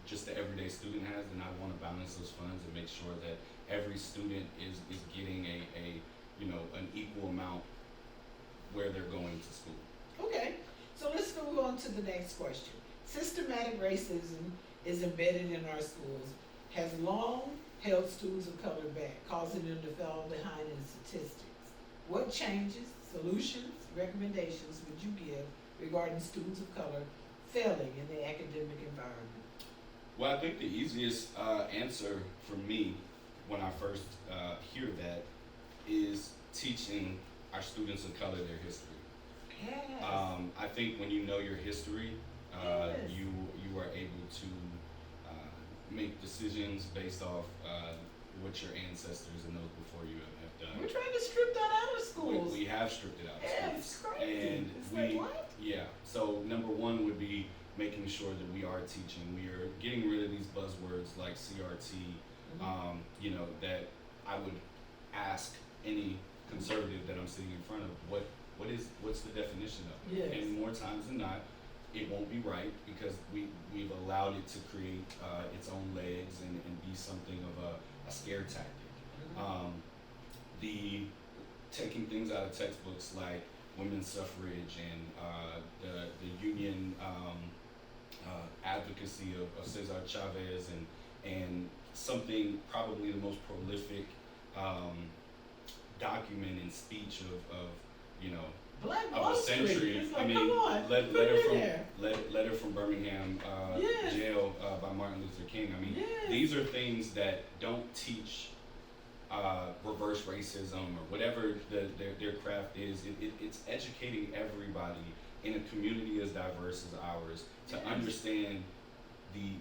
just the everyday student has, then I want to balance those funds and make sure that every student is getting an equal amount where they're going to school. Okay, so let's move on to the next question. Systematic racism is embedded in our schools, has long held students of color back, causing them to fall behind in statistics. What changes, solutions, recommendations would you give regarding students of color failing in the academic environment? Well, I think the easiest answer for me when I first hear that is teaching our students of color their history. Yes. I think when you know your history, Yes. you are able to make decisions based off what your ancestors and those before you have We're done. trying to strip that out of schools. We have stripped it out of Yeah, schools. it's crazy. And It's we, like, what? yeah. So number one would be making sure that we are teaching. We are getting rid of these buzzwords like CRT. You know, that I would ask any conservative that I'm sitting in front of, what's the definition of it? Yes. And more times than not, it won't be right because we've allowed it to create its own legs and be something of a scare tactic. The taking things out of textbooks like women's suffrage and the union advocacy of Cesar Chavez and something probably the most prolific document and speech of you know Black of Wall a Street. century. It's like, I mean, come on, letter put it in from there. letter from Birmingham Yes. jail by Martin Luther King. I mean, Yes. these are things that don't teach reverse racism or whatever their craft is. It's educating everybody in a community as diverse as ours to Yes. understand the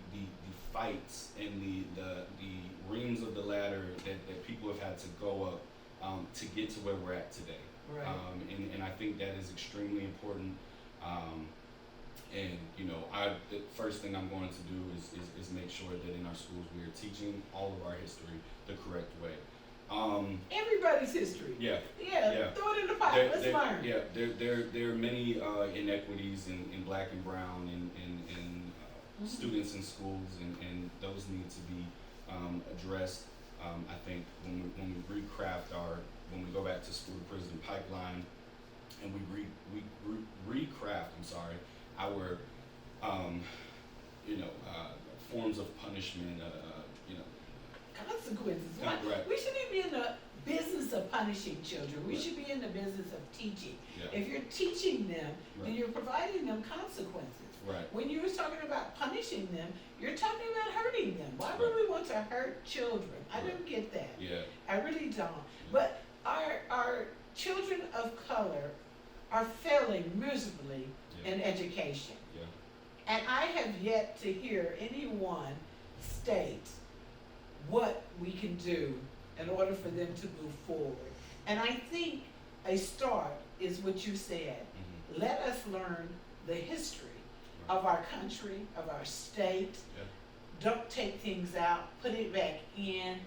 fights and the rings of the ladder that people have had to go up to get to where we're at today. Right. And I think that is extremely important. And you know, the first thing I'm going to do is make sure that in our schools we are teaching all of our history the correct way. Everybody's history. Yeah. Yeah. Throw it in the pot. Let's learn. Yeah, there are many inequities in black and brown and students in schools, and those need to be addressed. I think when we when we go back to school to prison pipeline, and we recraft, our forms of punishment, Consequences. Right. We shouldn't be in the business of punishing children. We should be in the business of teaching. Yeah. If you're teaching them, then Right. you're providing them consequences. Right. When you were talking about punishing them, you're talking about hurting them. Why would Right. we want to hurt children? I Right. don't get that. Yeah. I really don't. But our children of color are failing miserably Yeah. in education. Yeah. And I have yet to hear anyone state what we can do in order for them to move forward. And I think a start is what you said. Mm-hmm. Let us learn the history Right. of our country, of our state. Yeah. Don't take things out, put it back in.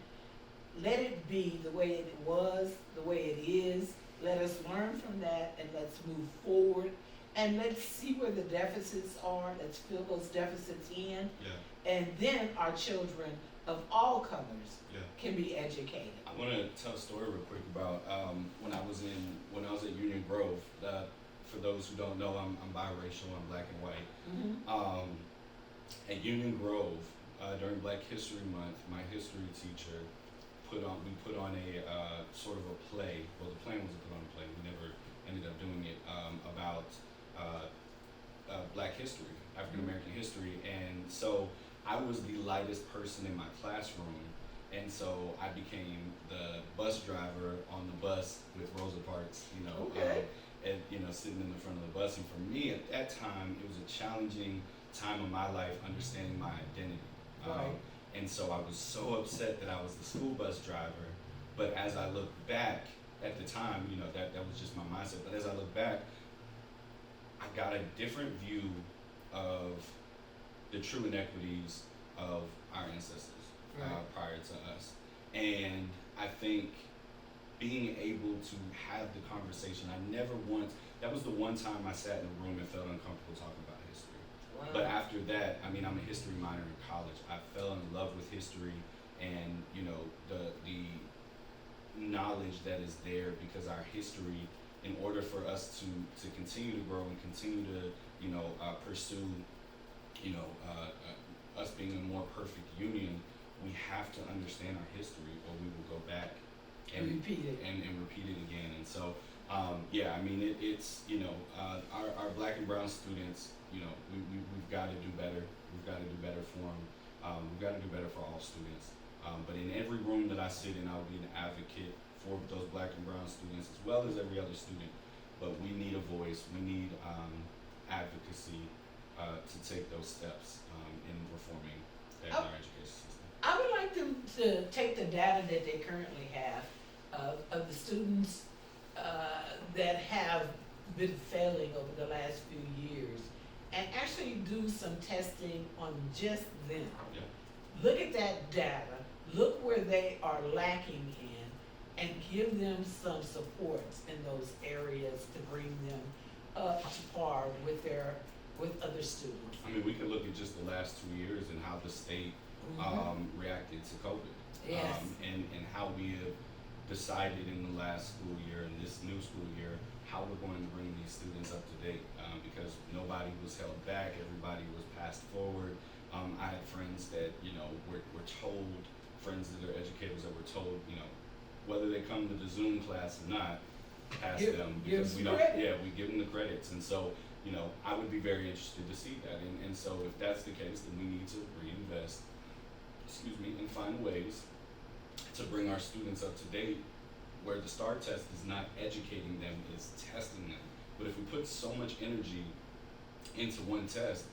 Let it be the way it was, the way it is. Let us learn from that and let's move forward. And let's see where the deficits are. Let's fill those deficits in. Yeah. And then our children of all colors Yeah. can be educated. I want to tell a story real quick about when I was at Union Grove. For those who don't know, I'm biracial. I'm black and white. Mm-hmm. At Union Grove during Black History Month, my history teacher put on a sort of a play. Well, the plan was to put on a play. We never ended up doing it about Black history, African American history, and so I was the lightest person in my classroom, and so I became the bus driver on the bus with Rosa Parks, Okay. and sitting in the front of the bus. And for me at that time, it was a challenging time of my life understanding my identity. Right. And so I was so upset that I was the school bus driver. But as I look back at the time, that was just my mindset. But as I look back, I got a different view of the true inequities of our ancestors Right. prior to us. And I think being able to have the conversation, that was the one time I sat in a room and felt uncomfortable talking about history. Wow. But after that, I'm a history minor in college. I fell in love with history and, the knowledge that is there, because our history, in order for us to continue to grow and continue to, pursue, us being a more perfect union, we have to understand our history, or we will go back And repeat it. and repeat it again. And so, it's our black and brown students, we've got to do better. We've got to do better for them. We've got to do better for all students. But in every room that I sit in, I will be an advocate for those black and brown students as well as every other student. But we need a voice. We need advocacy to take those steps in reforming our education system. I would like them to take the data that they currently have of the students that have been failing over the last few years and actually do some testing on just them. Yeah. Look at that data, look where they are lacking in, and give them some supports in those areas to bring them up to par with other students. I mean, we could look at just the last 2 years and how the state reacted to COVID. Yes. And how we have decided in the last school year and this new school year how we're going to bring these students up to date, because nobody was held back, everybody was passed forward. I had friends that, were told, friends that are educators that were told, whether they come to the Zoom class or not, pass them, because we don't, we give them the credits. And so, I would be very interested to see that. And so if that's the case, then we need to reinvest, and find ways to bring our students up to date, where the STAR test is not educating them, it's testing them. But if we put so much energy into one test,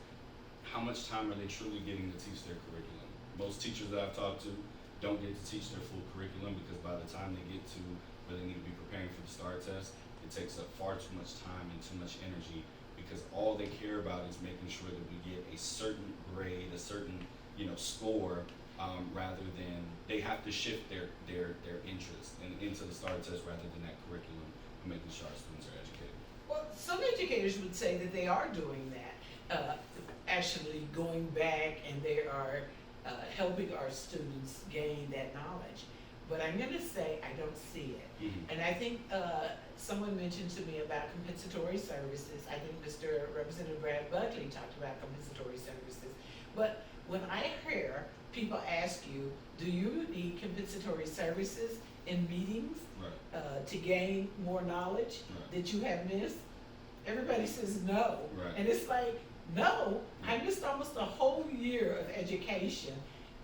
how much time are they truly getting to teach their curriculum? Most teachers that I've talked to don't get to teach their full curriculum, because by the time they get to where they need to be preparing for the STAR test, it takes up far too much time and too much energy, because all they care about is making sure that we get a certain grade, a certain score, rather than they have to shift their interest into the STAR test rather than that curriculum, and making sure our students are educated. Well, some educators would say that they are doing that, actually going back, and they are helping our students gain that knowledge. But I'm going to say I don't see it. Mm-hmm. And I think someone mentioned to me about compensatory services. I think Mr. Representative Brad Buckley talked about compensatory services. But when I hear people ask you, do you need compensatory services in meetings to gain more knowledge that you have missed? Everybody says no. Right. And it's like, no, I missed almost a whole year of education,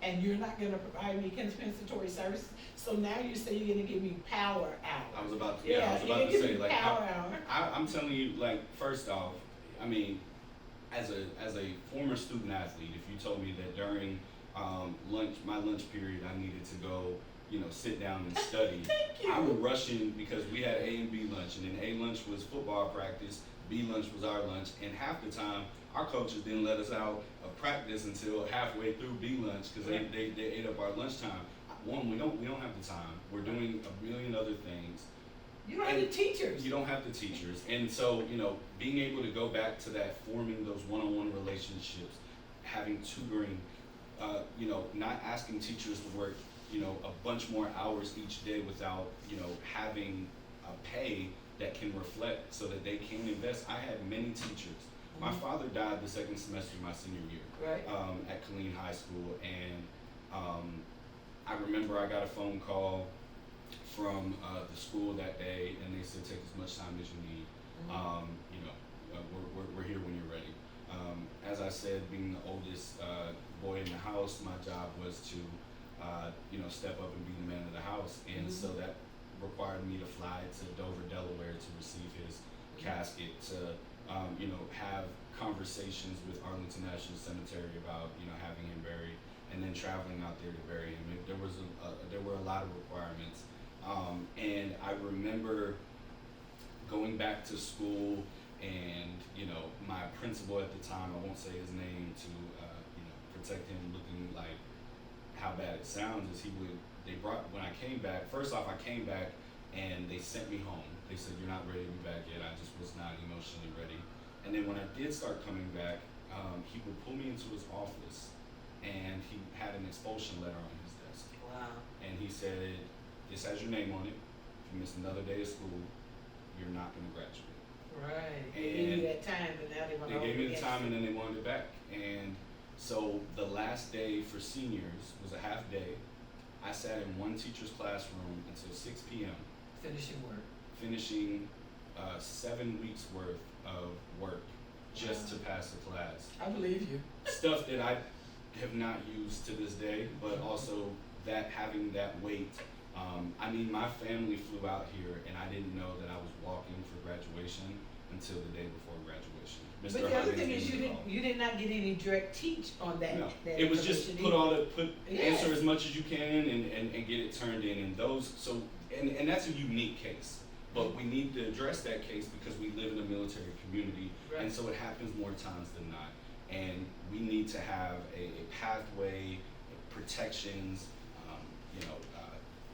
and you're not going to provide me compensatory services. So now you say you're going to give me power hour. I was about to say, like, power hour. I'm telling you, like, first off, I mean, as a former student athlete, if you told me that during my lunch period, I needed to go, sit down and study, Thank you. I would rush in, because we had A and B lunch, and then A lunch was football practice, B lunch was our lunch, and half the time our coaches didn't let us out of practice until halfway through B lunch, because they ate up our lunchtime. One, we don't have the time. We're doing a million other things. You don't have the teachers. You don't have the teachers. And so, being able to go back to that, forming those one-on-one relationships, having tutoring, not asking teachers to work, a bunch more hours each day without, having a pay that can reflect so that they can invest. I had many teachers. My father died the second semester of my senior year at Killeen High School, and I remember I got a phone call from the school that day, and they said, take as much time as you need. We're here when you're ready. As I said, being the oldest boy in the house, my job was to step up and be the man of the house, and so that required me to fly to Dover, Delaware to receive his casket, to have conversations with Arlington National Cemetery about having him buried, and then traveling out there to bury him. There were a lot of requirements, and I remember going back to school, and my principal at the time, I won't say his name to protect him looking like how bad it sounds, is when I came back, first off I came back and they sent me home. They said, you're not ready to be back yet. I just was not emotionally ready. And then when I did start coming back, he would pull me into his office, and he had an expulsion letter on his desk. Wow. And he said, this has your name on it. If you miss another day of school, you're not going to graduate. Right. And they gave you that time, but now they want to. They gave me the time, and then they wanted it back. And so the last day for seniors was a half day. I sat in one teacher's classroom until 6 p.m. finishing 7 weeks worth of work just to pass the class. I believe you. Stuff that have not used to this day, but also that having that weight. I mean, my family flew out here, and I didn't know that I was walking for graduation until the day before graduation. But the other thing is you did not get any direct teach on that. No, that it was just Yes. answer as much as you can and get it turned in, and those, so, and that's a unique case. But we need to address that case because we live in a military community, Right. and so it happens more times than not. And we need to have a pathway, protections,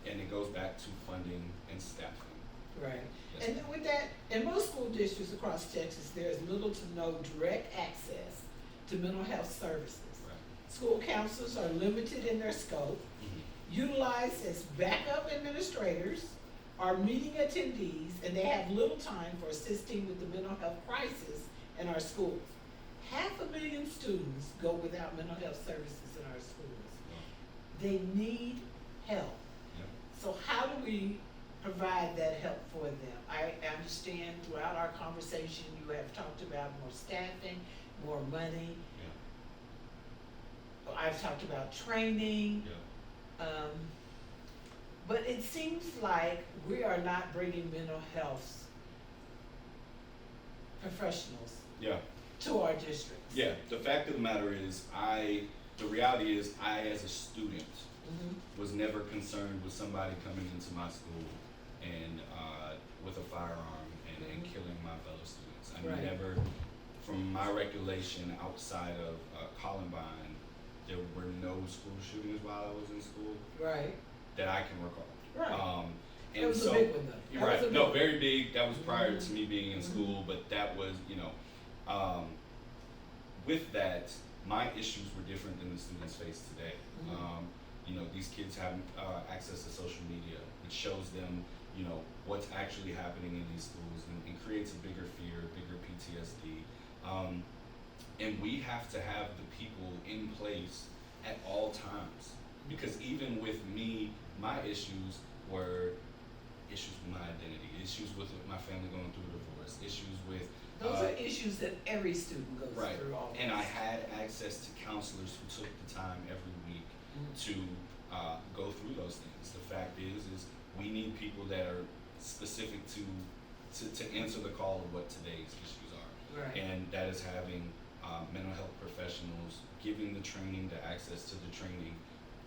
and it goes back to funding and staffing. Right. Yes, And ma'am. with that, in most school districts across Texas, there is little to no direct access to mental health services. Right. School counselors are limited in their scope, Mhm. utilized as backup administrators or meeting attendees, and they have little time for assisting with the mental health crisis in our schools. 500,000 students go without mental health services in our schools. They need help. Yep. So how do we provide that help for them? I understand throughout our conversation, you have talked about more staffing, more money. Yeah. I've talked about training. Yeah. But it seems like we are not bringing mental health professionals Yeah. to our districts. Yeah. The fact of the matter is, the reality is, I as a student Mhm. was never concerned with somebody coming into my school and with a firearm and killing my fellow students. I Right. never, from my recollection, outside of Columbine, there were no school shootings while I was in school Right, that I can recall. right. And That was so, a big one though. you're That was right. a No, big very big. That was prior Mhm. to me being in Mhm. school, but that was, with that, my issues were different than the students face today. Mhm. These kids have access to social media, which shows them, what's actually happening in these schools and creates a bigger fear, bigger PTSD. And we have to have the people in place at all times. Because even with me, my issues were issues with my identity, issues with my family going through a divorce, issues with Those are issues that every student goes right. through all And I had access to counselors who took the time every week to go through those things. The fact is we need people that are specific to answer the call of what today's issues are. Right. And that is having mental health professionals, giving the training, the access to the training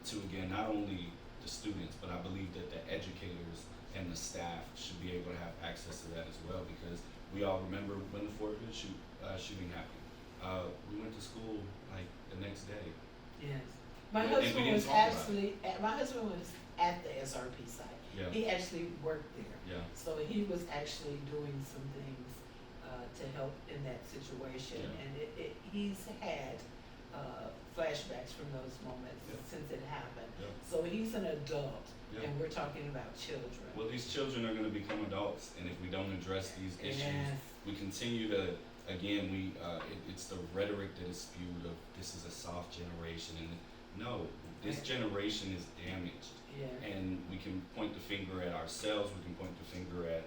to, again, not only the students, but I believe that the educators and the staff should be able to have access to that as well, because we all remember when the Fort Hood shooting happened. We went to school like the next day. Yes. My And we husband didn't was talk about actually, my husband was at the SRP site. Yeah. He actually worked there. Yeah. So he was actually doing some things to help in that situation. Yeah. And he's had flashbacks from those moments Yeah. since it happened. Yeah. So he's an adult, Yeah. and we're talking about children. Well, these children are going to become adults, and if we don't address these issues, Yes. we continue to, again, it's the rhetoric that is spewed of this is a soft generation, and no, this Right. generation is damaged, Yeah. and we can point the finger at ourselves, we can point the finger at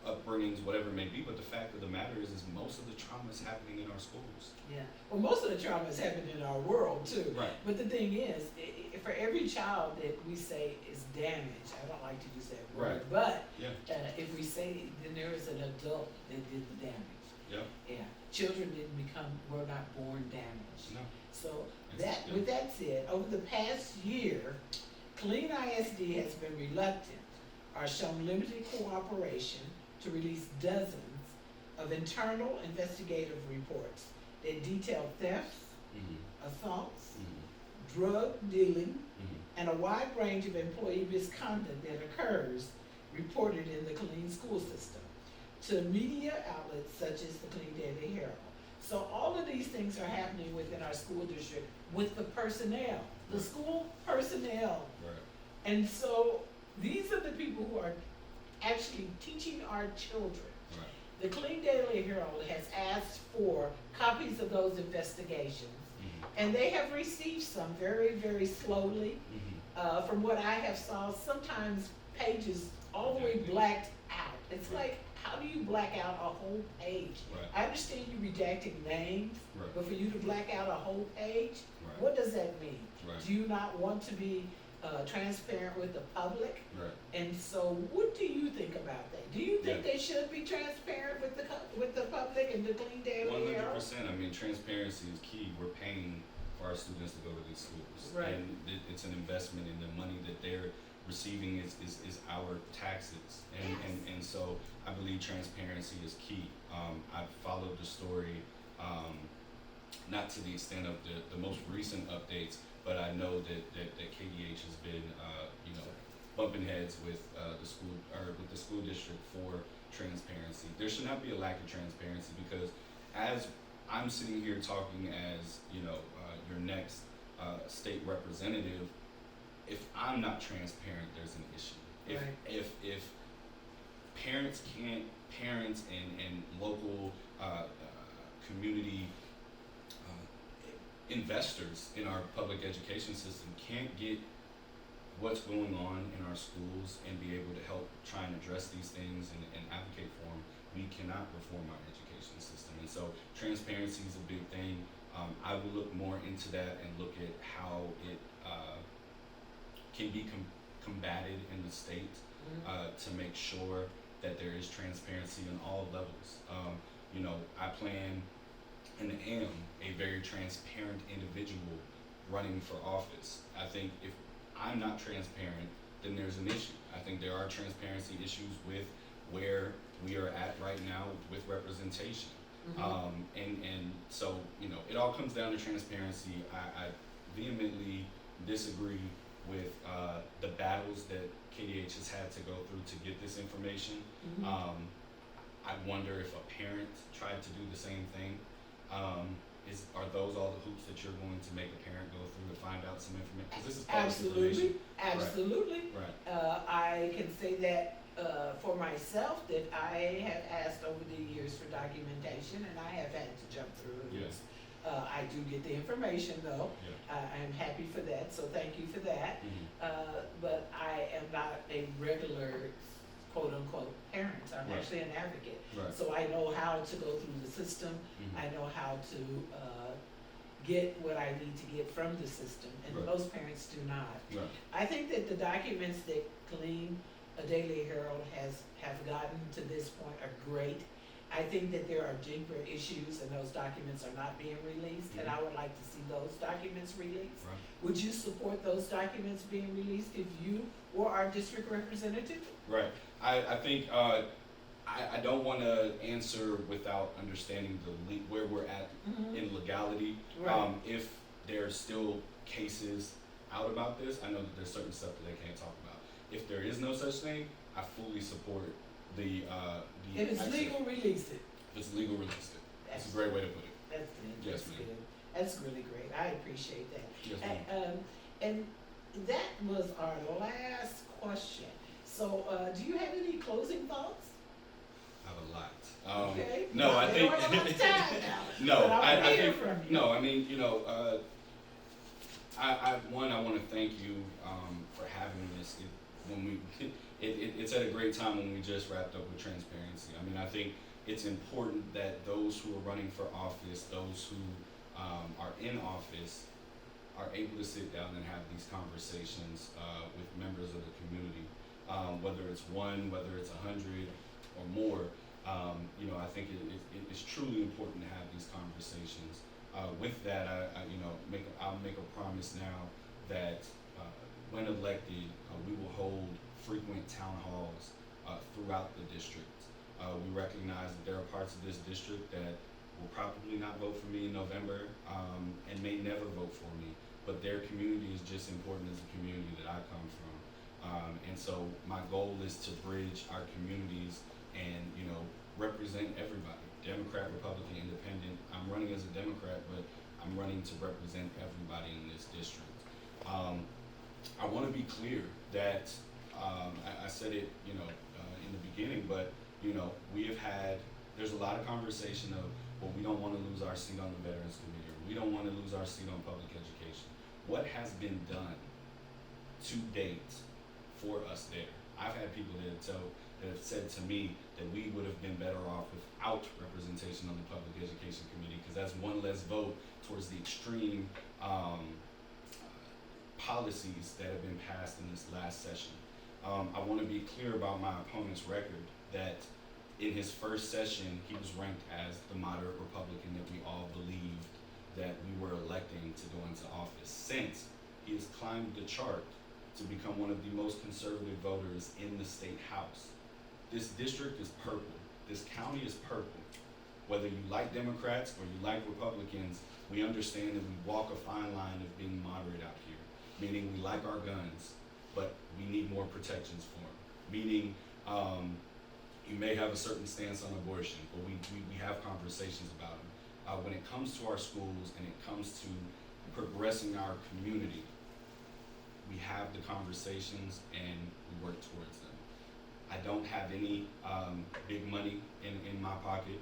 upbringings, whatever it may be, but the fact of the matter is most of the trauma is happening in our schools. Yeah. Well, most of the trauma has happened in our world too. Right. But the thing is, for every child that we say is damaged, I don't like to use that word, Right. but Yeah. if we say, then there is an adult that did the damage. Yeah. Yeah. Children were not born damaged. No. So That's- with that said, over the past year, Clean ISD has been reluctant or shown limited cooperation to release dozens of internal investigative reports that detail thefts, Mm-hmm. assaults, Mm-hmm. drug dealing, Mm-hmm. and a wide range of employee misconduct that occurs reported in the Clean school system to media outlets such as the Clean Daily Herald. So all of these things are happening within our school district with the personnel, the school personnel. Right. And so these are the people who are actually teaching our children. Right. The Clean Daily Herald has asked for copies of those investigations, Mm-hmm. and they have received some very, very slowly. Mm-hmm. From what I have saw, sometimes pages all the way blacked out. It's like how do you black out a whole page? Right. I understand you redacting names, Right. but for you to black out a whole page, Right. what does that mean? Right. Do you not want to be transparent with the public? Right. And so, what do you think about that? Do you think Yeah. they should be transparent with the public and the Clean Daily Herald? 100%. I mean, transparency is key. We're paying for our students to go to these schools, Right. and it's an investment in the money that they're receiving is our taxes, and, Yes. and so I believe transparency is key. I've followed the story, not to the extent of the most recent updates, but I know that KDH has been, bumping heads with with the school district for transparency. There should not be a lack of transparency, because as I'm sitting here talking as your next state representative, if I'm not transparent, there's an issue. Right. If parents and local community investors in our public education system can't get what's going on in our schools and be able to help try and address these things and advocate for them, we cannot reform our education system. And so transparency is a big thing. I will look more into that and look at how it can be combated in the state to make sure that there is transparency on all levels. I plan and am a very transparent individual running for office. I think if I'm not transparent, then there's an issue. I think there are transparency issues with where we are at right now with representation. And so, it all comes down to transparency. I vehemently disagree with the battles that KDH has had to go through to get this information. I wonder if a parent tried to do the same thing. Are those all the hoops that you're going to make a parent go through to find out some information? Because this is public information. Absolutely. Right. I can say that for myself, that I have asked over the years for documentation, and I have had to jump through hoops. Yes. I do get the information though. Yeah. I'm happy for that, so thank you for that. Mm-hmm. But I am not a regular quote unquote parent. I'm Right. actually an advocate. Right. So I know how to go through the system. Mhm. I know how to get what I need to get from the system, and Right. most parents do not. Right. I think that the documents that Clean Daily Herald have gotten to this point are great. I think that there are deeper issues, and those documents are not being released, and I would like to see those documents released. Right. Would you support those documents being released if you were our district representative? Right. I think I don't want to answer without understanding where we're at in legality. Right. If there's still cases out about this, I know that there's certain stuff that they can't talk about. If there is no such thing, I fully support the If it's access. legal, release it. If it's legal, release it. That's a great way to put it. That's good. Yes, That's ma'am. good. That's really great. I appreciate that. Yes, ma'am. And that was our last question. So, do you have any closing thoughts? I have a lot. Okay. No, I We think don't have much time now, no, but I I wanna hear think from you. no. I mean, I want to thank you for having this. It's at a great time when we just wrapped up with transparency. I mean, I think it's important that those who are running for office, those who are in office, are able to sit down and have these conversations with members of the community, whether it's one, whether it's 100 or more. I think it's truly important to have these conversations. With that, I'll make a promise now that when elected, we will hold frequent town halls throughout the district. We recognize that there are parts of this district that will probably not vote for me in November and may never vote for me, but their community is just important as the community that I come from. And so my goal is to bridge our communities and, represent everybody, Democrat, Republican, Independent. I'm running as a Democrat, but I'm running to represent everybody in this district. I want to be clear that I said it, in the beginning, but there's a lot of conversation of, well, we don't want to lose our seat on the Veterans Committee, or we don't want to lose our seat on public education. What has been done to date for us there? I've had people that have said to me that we would have been better off without representation on the Public Education Committee, because that's one less vote towards the extreme policies that have been passed in this last session. I want to be clear about my opponent's record, that in his first session, he was ranked as the moderate Republican that we all believed that we were electing to go into office. Since he has climbed the chart to become one of the most conservative voters in the state house. This district is purple. This county is purple. Whether you like Democrats or you like Republicans, we understand that we walk a fine line of being moderate out here, meaning we like our guns, but we need more protections for them. Meaning, you may have a certain stance on abortion, but we have conversations about them. When it comes to our schools and it comes to progressing our community, we have the conversations and we work towards them. I don't have any big money in my pocket.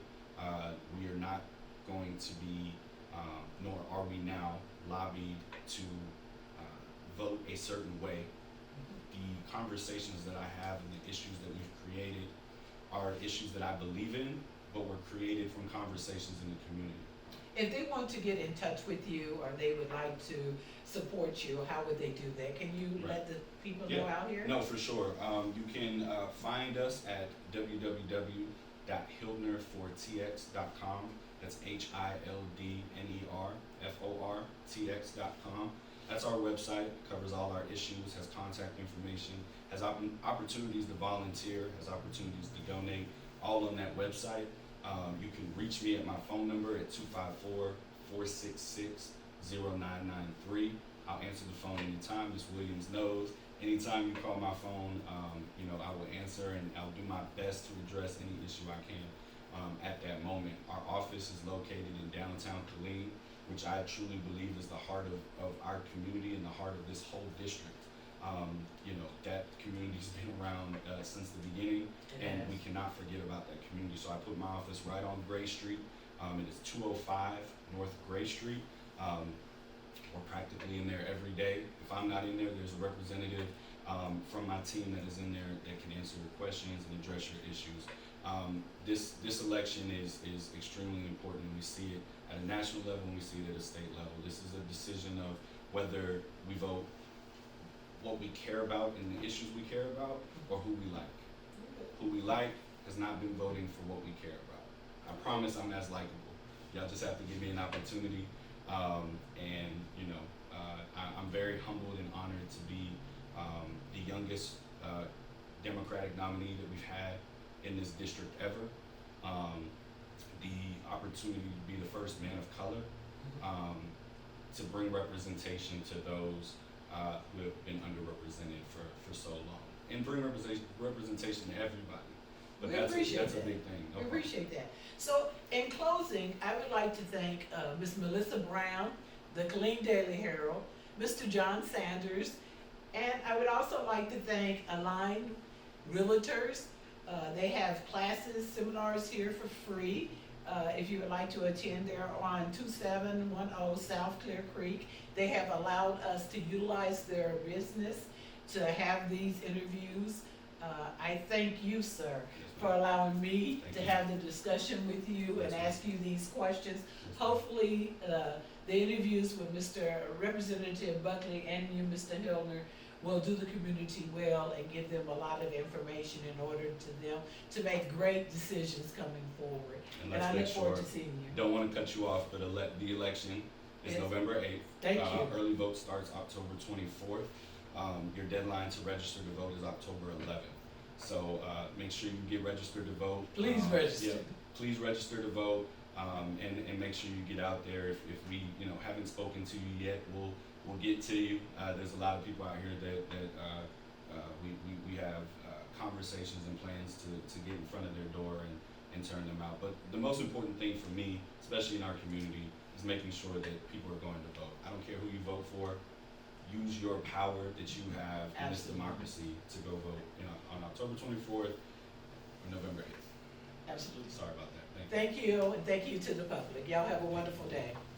We are not going to be, nor are we now, lobbied to vote a certain way. The conversations that I have and the issues that we've created are issues that I believe in, but were created from conversations in the community. If they want to get in touch with you or they would like to support you, how would they do that? Can you let the people know out here? No, for sure. You can find us at www.hildnerfortx.com. That's HILDNERFORTX.com. That's our website. Covers all our issues, has contact information, has opportunities to volunteer, has opportunities to donate, all on that website. You can reach me at my phone number at 254-466-0993. I'll answer the phone anytime. Ms. Williams knows. Anytime you call my phone, I will answer, and I'll do my best to address any issue I can at that moment. Our office is located in downtown Killeen, which I truly believe is the heart of our community and the heart of this whole district. That community's been around since the beginning, and we cannot forget about that community. So I put my office right on Gray Street. It is 205 North Gray Street. We're practically in there every day. If I'm not in there, there's a representative from my team that is in there that can answer your questions and address your issues. This election is extremely important. We see it at a national level and we see it at a state level. This is a decision of whether we vote what we care about and the issues we care about, or who we like. Who we like has not been voting for what we care about. I promise I'm as likable. Y'all just have to give me an opportunity. I'm very humbled and honored to be the youngest Democratic nominee that we've had in this district ever. The opportunity to be the first man of color, to bring representation to those who have been underrepresented for so long, and bring representation to everybody. But that's a big thing. We appreciate that. So in closing, I would like to thank Ms. Melissa Brown, the Killeen Daily Herald, Mr. John Sanders, and I would also like to thank Align Realtors. They have classes, seminars here for free. If you would like to attend, they're on 2710 South Clear Creek. They have allowed us to utilize their business to have these interviews. I thank you, sir, for allowing me to have the discussion with you and ask you these questions. Hopefully, the interviews with Mr. Representative Buckley and you, Mr. Hildner, will do the community well and give them a lot of information in order to them to make great decisions coming forward. And I look forward to seeing you. Don't want to cut you off, but the election is November 8th. Thank you. Early vote starts October 24th. Your deadline to register to vote is October 11th. So make sure you get registered to vote. Please register. Yeah, please register to vote, and make sure you get out there. If we haven't spoken to you yet, we'll get to you. There's a lot of people out here that we have conversations and plans to get in front of their door and turn them out. But the most important thing for me, especially in our community, is making sure that people are going to vote. I don't care who you vote for. Use your power that you have in this democracy to go vote on October 24th or November 8th. Absolutely. Sorry about that. Thank you, and thank you to the public. Y'all have a wonderful day.